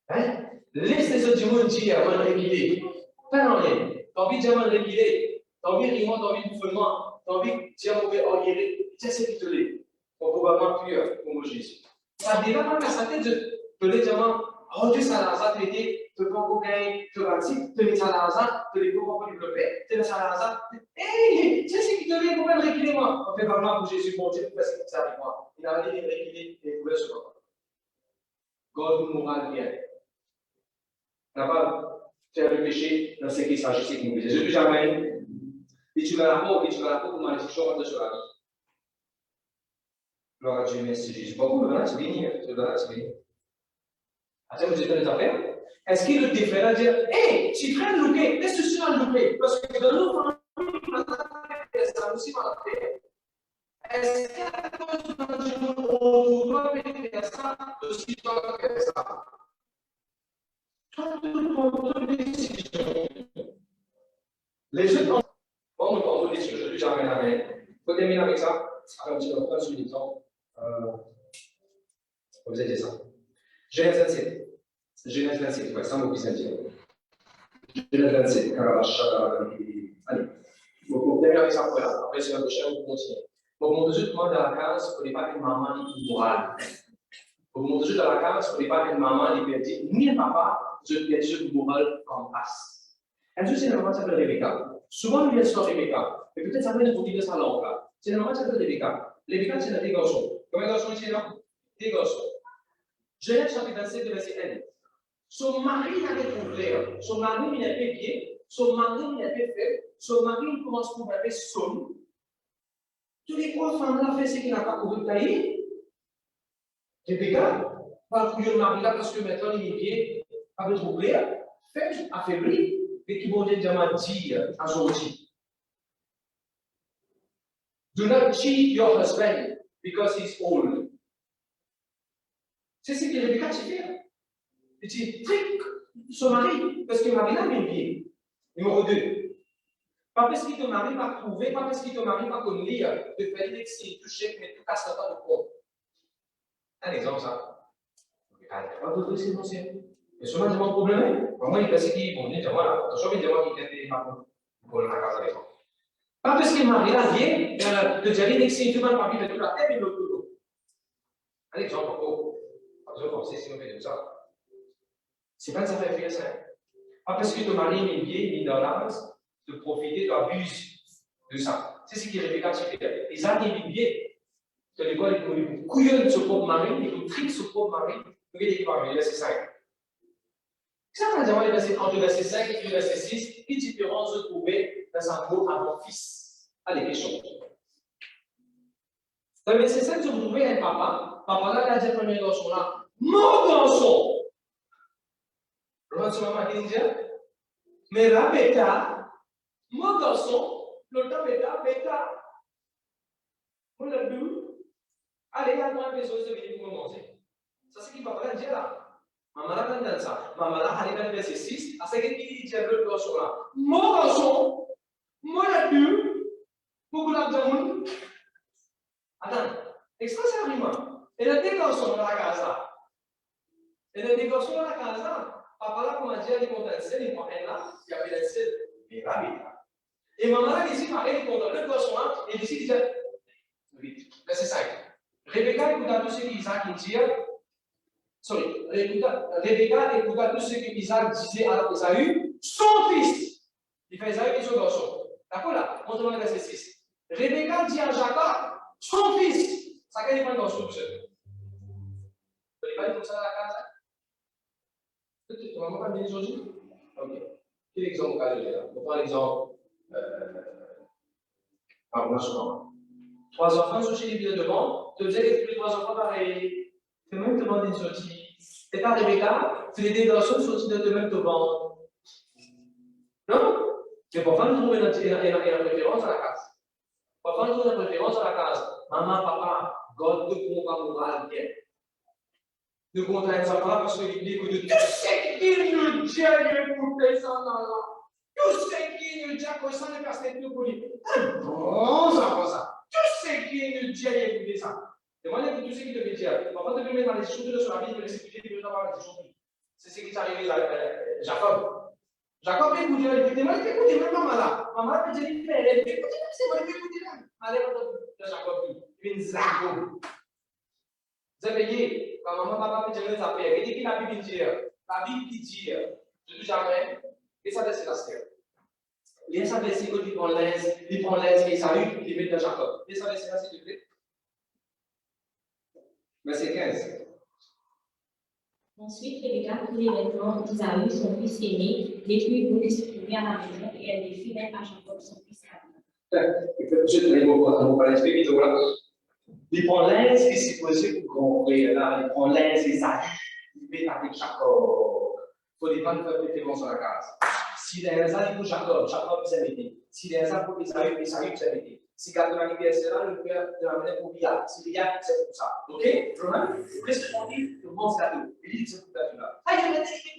Hein? Laisse les autres monde dire avant de réquilé. Pas en rien. T'as envie de dire avant de réquilé. T'as envie de rire, t'as envie de bouffonnement. T'as envie de dire mauvais en hier. C'est ce qui te l'est. Pour probablement pur pour Jésus. Ça ne débat pas dans sa tête de le dire. Oh Dieu, ça l'a traité, tu peux pas gagner, tu vas dire, tu mets ça dans la tu les peux pas développer, tu mets ça dans la hey, c'est ce qui te dit, pour le réguler moi. On fait pas mal pour Jésus, bon Dieu, parce que ça avec moi. Il a dit de réguler et vous laissez pas. God nous moral bien. N'a pas faire le péché dans ce qui s'agit de nous. Jésus jamais. Et tu vas la peau pour malédiction de cela. Gloire à Dieu, merci Jésus. Beaucoup de gens, c'est béni, c'est béni. Attends, vous êtes dans les affaires? Est-ce qu'il le défait là, dire, hé, tu traînes louper, qu'est-ce que tu as loupé? Parce que dans nos familles, ça aussi m'a fait. Est-ce qu'il y a quelque chose on doit faire ça, aussi doit faire ça? Toi, tu prends une décision. Les autres, bon, nous prenons une décision, je ne jamais la main. Il faut terminer avec ça. Alors, tu vas prendre sur l'exemple. Vous avez dit ça. Genèse 27. Genèse 27, ouais, ça m'a dit. Genèse 27, Allez. Bon, pour terminer ça, voilà. Après, c'est la prochaine, on continue. Bon, mon Dieu, demande dans la case, on n'est pas une maman immorale. Bon, mon Dieu, dans la case, on n'est pas une maman qui ni un papa, je peux être moral comme passe. Et Dieu, c'est une maman qui s'appelle Rebecca. Souvent, nous laissons Rebecca. Et peut-être ça peut être utile de sa langue là. C'est une maman qui s'appelle Rebecca. Rebecca, c'est des garçons. Combien de garçons ici là? Des garçons. Genèse chapitre 27, verset 1. Son mari n'avait trouvé, son mari il avait bien, son mari il avait fait, son mari il commence pour faire son. Tous les trois femmes là fait ce qu'il n'a pas couru de tailler. Rebecca, pas couiller le mari là parce que maintenant il est bien, avait trouvé, fait, affaibli, et qui vont dire à son dit. Do not cheat your husband because he's old. C'est ce que Rebecca fait. Il dit, trick son mari, parce que le mari n'a même bien. Numéro 2. Pas parce qu'il te marie pas trouver, pas parce qu'il te marie pas connaître, de faire des signes, toucher, mais tout casse pas de compte. Un exemple, ça. Pas d'autres signes, mais souvent, j'ai mon problème. Moi, il pense qu'il vont dire, voilà, attention, il demande qu'il était pas pour la casa avec moi. Pas parce que le mari là vient, de dire des signes, tout le monde pas vivre toute la tête, mais l'autre. Un exemple, encore. Je pensais si on fait comme ça. C'est pas ça fait ça. Pas parce que ton mari est bien, mis dans l'âge, de profiter, d'abuser de ça. C'est ce qui est Rebecca fait. Isaac est bien. C'est l'école, il couillonne son propre mari, il trique son propre mari. Regardez qui va arriver, verset 5. Ça va dire, entre verset 5 et verset 6, quelle différence se trouvait dans un mot à mon fils? Allez, question. Dans le verset 5, vous trouvez un papa. Papa là, il a dit le premier garçon là. Mon garçon! L'autre maman qui dit, mais là, bêta, mon garçon, l'autre bêta, on l'a vu. Allez, attends un peu, je vais venir pour manger. Ça, c'est qui papa là dit là. Maman là, dans ça. Maman là, allez dans le verset 6, à ce qu'il dit, l'autre garçon là. Mon garçon, moi l'a vu, pour la jamoun. Attends, exprès ça rime. Et le deux garçons dans la casa. Et le deux garçons dans la casa. Papa là, comme on dit, il compte un sel, il prend un là, il y avait un sel, mais là. Et maman là, ici, pareil, il compte le garçon là, et ici, il dit, verset 5. Rebecca écouta tout ce qu'Isaac dit. Rebecca écouta tout ce qu'Isaac disait à Esaü, son fils. Il fait Esaü et son garçon. D'accord là? Montre-moi le verset 6. Rebecca dit à Jacob, son fils. Ça gagne pas dans son seul. Vous ne pas dire comme ça dans la casa? Tu vas pas bien aujourd'hui? Ok. Quel exemple on va On prend l'exemple. Pardon, 3 enfants sont chez les villes devant. Tu faisais que tous les 3 enfants pareil. Tu même te demander une sortie. Et ta Rebecca, tu les deux garçons sortis de même devant. Non? Mais parfois nous trouvons une référence à la case. Parfois nous trouvons une référence à la case. Maman, papa, God ne comprend pas moral bien. Ne comprend pas parce qu'il dit que tout ce qu'il nous dit, il nous fait ça là. Tout ce qu'il nous dit, que ça ne passe pas pour lui. Bon, ça va ça. Tout ce qu'il nous dit, il nous fait ça. Demandez pour tout ce qu'il te veut dire. Parfois, tu peux mettre dans les choses sur la vie, de l'expliquer, de savoir les choses. C'est ce qui est arrivé à Jacob. Jacob est écouté, il dit, moi, écoutez, même maman là. Maman peut dire, écoutez, c'est moi, écoutez là. Allez, Jacob, il vient Zago. Vous avez dit, maman, papa peut dire, ça fait. Et dit, la Bible dit, je dis jamais, et ça laisse la sphère. Et ça laisse, il prend l'aise, et ça lui, il met dans Jacob. Et ça laisse là, s'il te plaît. Verset 15. Ensuite, Rebecca prit les vêtements d'Isaü, son fils aîné, les puis voulait se trouver à la maison, et elle les fit mettre à Jacob, son fils cadet. Il prend l'aise qui s'est posé pour comprendre. Là, il prend l'aise et ça, il met avec Jacob. Il ne faut pas faire référence à la case. Si les uns pour Jacob, Jacob s'est mis. Si les uns pour Isaïe, Isaïe s'est mis. Si quand l'anniversaire, le père de la manière pour Bia, si Bia, c'est pour ça. Ok? Qu'est-ce qu'on dit? Le bon gâteau. Il dit que c'est pour gâteau là. Ah, il y a des gens qui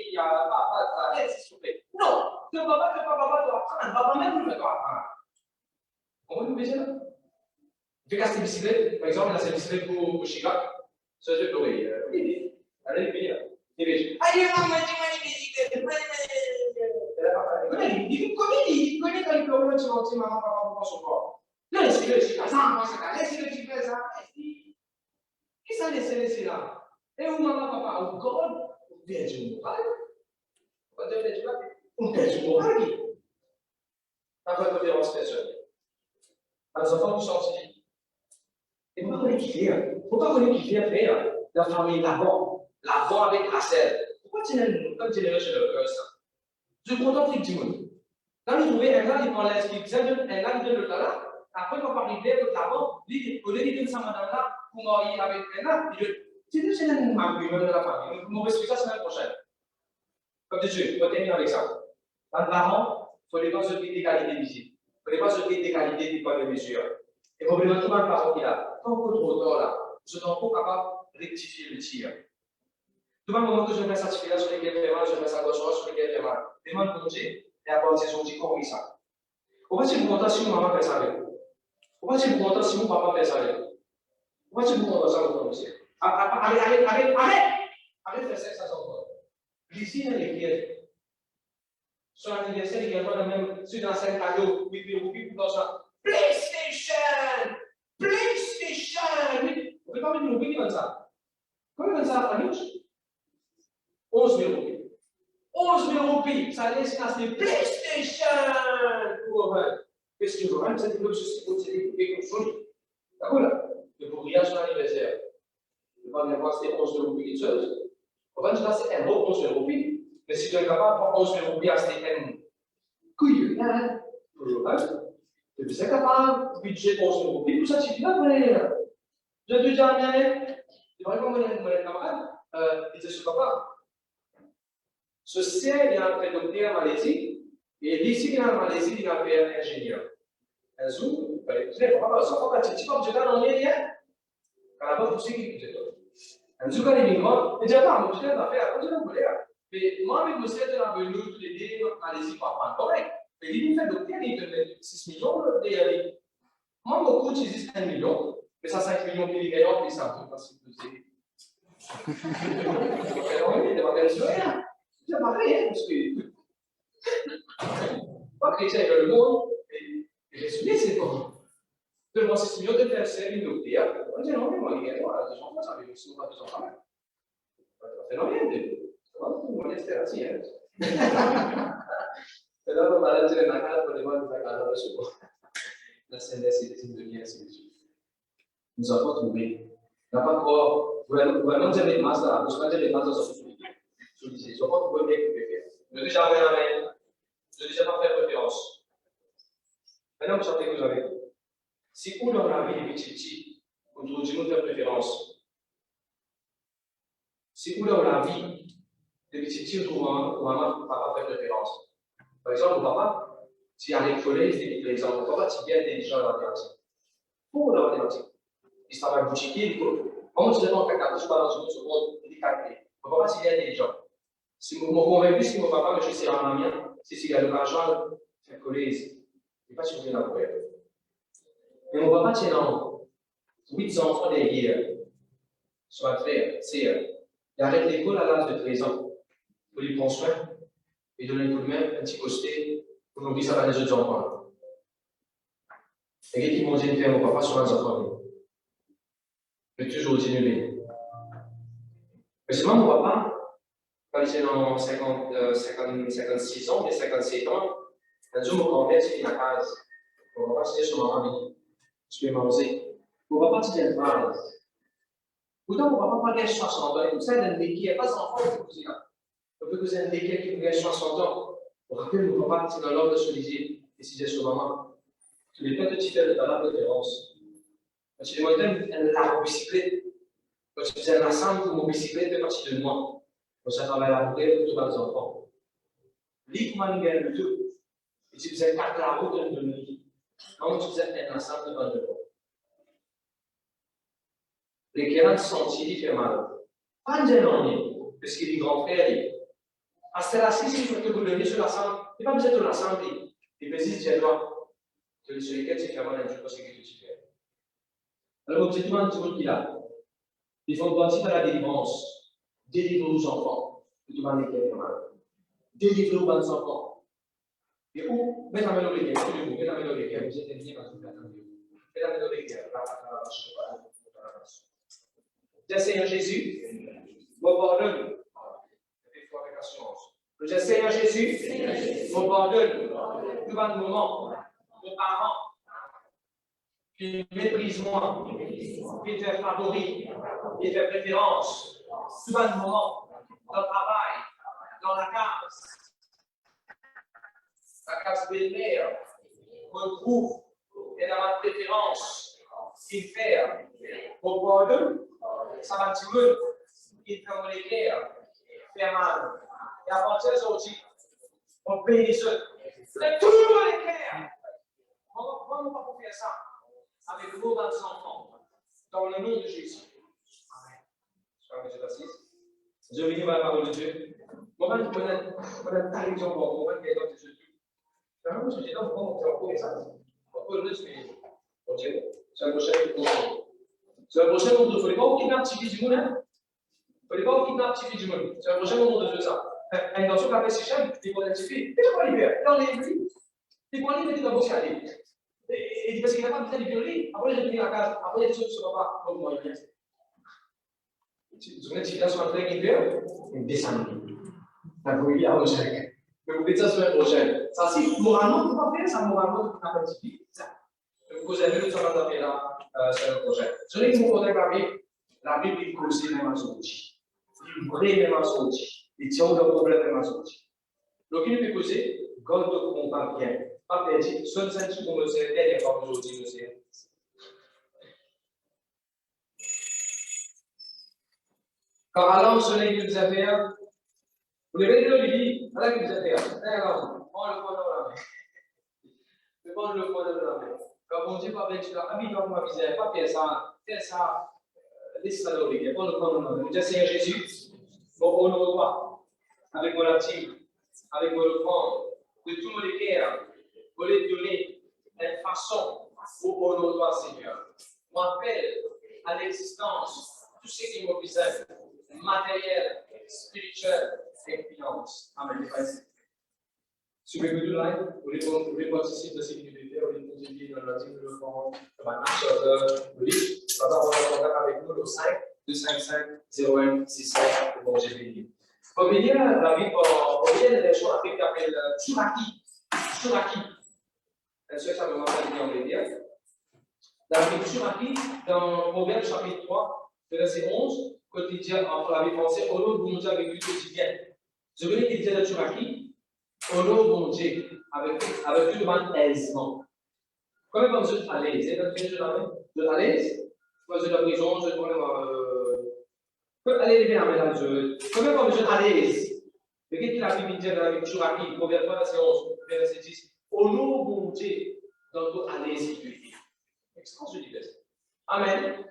il y a pas, s'il vous plaît. Non, tu ne vas pas apprendre. Papa même ne va pas apprendre. On va nous baisser là. Tu fais casser biciclette, par exemple, là c'est biciclette pour Chicago. Ça je peux oui. Allez, viens là. Et bien, allez, maman, dis-moi une biciclette. perd du moral. On va dire, on perd du moral. Dans votre conférence personnelle. Les enfants du scientifique. Et pourquoi on est kiffé? Pourquoi on est kiffé faire la famille l'avant avec la selle? Pourquoi tu n'es pas génération de cœur ça? Je suis content que tu monde. Quand vous trouvez un gars qui prend l'inscription, un gars qui donne le talent, après quand on arrive au l'avant, au lieu de dire ça madame là, pour marier avec un gars, il dit c'est déjà un membre de la famille. Nous verrons ça la semaine prochaine. Comme Dieu, on va terminer avec ça. Dans le parent, il ne faut pas se dire des qualités visibles. Il ne faut pas se dire des qualités du point de mesure. Et probablement tout le parent qui a, quand on trop tard là, je suis encore capable de rectifier le tir. Tout le moment que je me satisfais sur lesquels je fais mal, je me satisfais sur lesquels je fais mal. Demande congé, et après c'est son dit comment ça. Pourquoi tu me contentes si mon maman fait ça avec vous? Pourquoi tu me contentes si mon papa fait ça avec vous? Pourquoi tu me contentes ça avec vous? Arrête de faire sexe à son corps. Ici, dans l'église, son anniversaire, il y a même sur dans 5 cadeaux, oui, pour ça. PlayStation! PlayStation! On peut pas mettre une comme ça. Comment ça à gauche? 11 000 roupies. 11 000 roupies, ça laisse casser PlayStation! Pour qu'est-ce que tu veux? C'est une société qui est consolée. D'accord là? Le pourriage sur l'anniversaire. Je ne vais pas dire c'était 11 000 roupies quelque chose. On va dire que c'est un beau 11 000 roupies. Mais si tu es capable de prendre 11 000 roupies à c'était couille, là, tu es capable de budget 11 000 roupies, tout ça suffit après. Je te dis jamais, c'est vraiment mon camarade, il était sur papa. Ce ciel, il a fait docteur en Malaisie, et d'ici qu'il est en Malaisie, il a fait ingénieur. Un jour, tu n'es pas ça, pas tu pas je t'en ai rien. Quand la boîte, tu sais qui est un jour, quand il est migrant, il dit attends, je t'ai fait, quand je l'ai voulu. Mais moi, avec le ciel de la venue, tous les deux, en Malaisie, pas correct. Mais il fait docteur, il te met 6 millions de aller. Moi, mon coach, il dit 1 million. Mais ça, 5 millions, puis il gagne, puis ça peut passer plus vite. Il ne va pas gagner rien. C'est pas rien, parce que. Pas chrétien dans le monde, et résumé, c'est bon. De moi, 6 millions de faire servir une docteur. On dit non, mais moi, il gagne, voilà, des enfants, ça veut dire que pas des enfants. C'est non, rien de. Ça va, tout le monde est assis, hein. Et là, on va dire la carte pour les voir, la carte de secours. La scène c'est de bien, c'est nous avons trouvé. N'a pas encore, vraiment, j'ai les masses là, je vais dire les masses dans ce sujet. Je disais, je n'ai pas trouvé bien que je fais. Je dis jamais la main, je dis pas faire préférence. Maintenant, vous savez que vous avez. Si où dans la vie, les petits, vous devez faire préférence. Si où dans la vie, les petits, vous maman, papa faire préférence. Par exemple, papa, si à l'école, il fait exemple, papa, tu es bien intelligent en mathématiques. Pour la mathématique. Il travaille boutiquier, il faut. Comment tu demandes quelqu'un de dans une seconde, il dit calculer. Mon papa, c'est intelligent. Si mon convaincu, si mon papa, je suis en mien, s'il a de l'argent, c'est collège. Il n'est pas sûr qu'il a pour elle. Mais mon papa, c'est dans 8 enfants derrière. Soit frère, c'est. Il arrête l'école à l'âge de 13 ans. Pour lui prendre soin. Il donne un coup de main, un petit costé, pour nous dire ça va les autres enfants. Et qu'est-ce qu'ils vont dire faire mon papa sur les enfants? Je vais toujours diminuer. Mais c'est moi, mon papa, quand il était dans 56 ans, et 57 ans, un jour, mon grand-père s'est fait la case. Mon papa s'est dit sur ma mamie. Je vais manger. Mon papa s'est fait une phrase. Pourtant, mon papa n'a pas 60 ans. Et tout ça, il a un métier, il n'y a pas d'enfant, il faut que c'est là. On peut que c'est un métier qui a 60 ans. Vous vous rappelez, mon papa, c'est dans l'ordre de se liser, et s'il disait sur maman. Tu n'es pas de petit de la référence. Quand tu demandais la bicyclette, quand tu faisais un ensemble pour mon bicyclette, fait partie de moi. Quand ça travaille la route pour tous les enfants. Ligue-moi le tout. Et tu faisais pas de la route de nuit. Quand tu faisais un ensemble devant le monde. Les 40 sentiers, il fait mal. Pas de l'année, parce qu'il est grand frère. À ce là-ci, si je peux te donner sur l'ensemble, il n'y a pas besoin de l'ensemble. Il persiste, j'ai le droit. Sur lesquels tu fais mal, je ne sais pas ce que tu fais. Alors, objectivement, tout le monde qui l'a. Ils font partie de la délivrance. Délivre aux enfants. Tout le monde qui fait mal. Délivre aux bonnes enfants. Et où? Mettez la main dans les cœurs. Mettez la main dans les cœurs. Vous êtes bien parce que vous attendez. Mettez la main dans les cœurs. Seigneur Jésus, moi pardonne. Je dis Seigneur Jésus, mon pardonne, tout va de moment, mon parent, qui méprise moi, qui fait favori, qui fait préférence, tout va de moment, dans le travail, dans la case belle-mère, mon groupe, et dans ma préférence, il fait, mon pardon, ça va tuer, il fait mon équerre, fait mal. Et à partir d'aujourd'hui, on bénit ceux. C'est tout le cœur. Comment on va faire ça? Avec vos enfants, dans le nom de Jésus. Amen. Sois Jésus assise. Je vais lire la parole de Dieu. Moi, je vais ta religion pour moi, qui est dans Jésus. Je vais vous dire, comment on fait ça? On peut le suivre. Ok. C'est un prochain contrôle. C'est un prochain contrôle. Il ne faut pas vous kidnapper du monde. Il ne faut pas vous kidnapper du monde. C'est un prochain contrôle de ça. E dans suo capo si scende, ti può identificare, e poi libera, non liberi, ti può liberi da bocciare. E ti pensi che la famiglia di più lì, a poi di venire a casa, a poi di suo papà, non muoio. Ci sono altre che vero, e descendent. La famiglia a Rochelle. Mais vous dites ça sur un projet. Ça, si moralement, vous ne pouvez pas faire ça, moralement, vous n'avez pas dit ça. Vous avez vu sur la table là, sur un projet. Je l'ai dit, vous connaissez la Bible, il conseille les mensonges. Il vraie les mensonges. Et tu as un problème de mensonge. Donc, il peut causer, quand on ne comprend bien, pas perdu, seul 5 secondes, c'est la dernière fois aujourd'hui, monsieur. Quand allant sur l'église des affaires, vous devez dire, lui dit, à l'église des affaires, d'accord, prends le point dans la main. Je prends le point dans la main. Quand on dit, pas bien, tu l'as habité dans ma misère, pas faire ça, laisse ça dans l'église, prends le point dans la main. Je dis, Seigneur Jésus, bon, on ne voit avec mon actif, avec mon offrande, de tout mon équerre, vous les donner une façon où on doit, Seigneur. M'appelle à l'existence tout ce qui me visait, matériel, spirituel et finance. Amen. Si vous voulez tout là, vous voulez participer de ce qui est vous voulez contribuer dans l'article de l'offrande, de ma nature de livre, on va contact avec nous le 5 255 01 65 pour manger béni. Pour venir la vie pour venir des choses qui s'appellent Tsuraki. Est-ce que ça me rappelle bien les dire? La vie Tsuraki, dans Proverbe chapitre 3, verset 11, quotidien entre la vie française, au nom de bon Dieu avec du quotidien. Je voulais qu'il dise de Tsuraki, au nom de bon Dieu, avec tout le monde aisement. Comment vous êtes à l'aise? Vous êtes à l'aise? Vous êtes à la prison, vous êtes allez bien à Dieu. Comment vous êtes à l'aise? Regardez qu'il a Bible dit dans la Bible Tsuraki, Proverbe 3, verset 11, verset 10. Au nom de bon Dieu, dans votre à l'aise sécurité. Extraordinaire. Amen.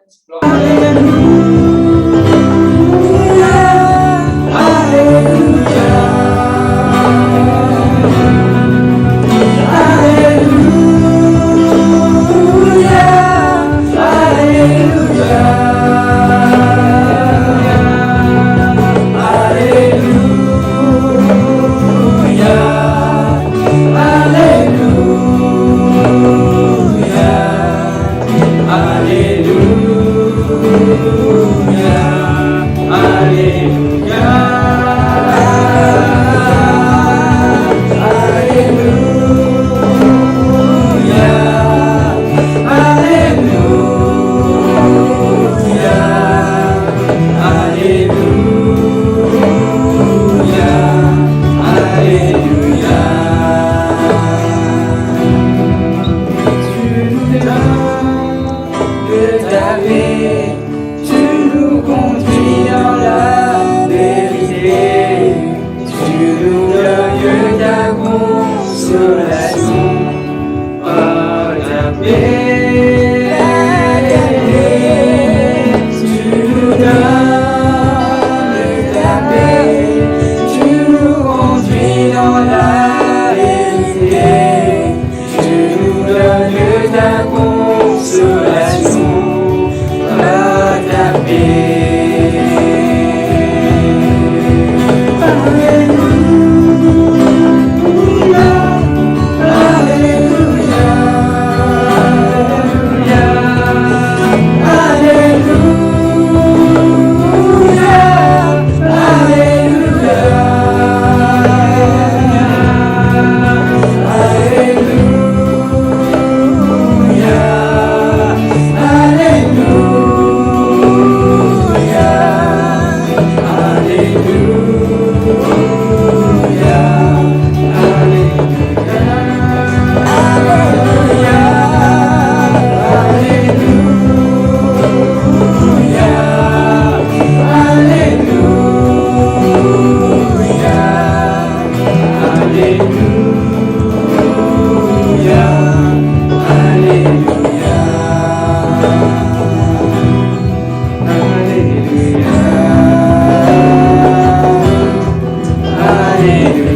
Alléluia.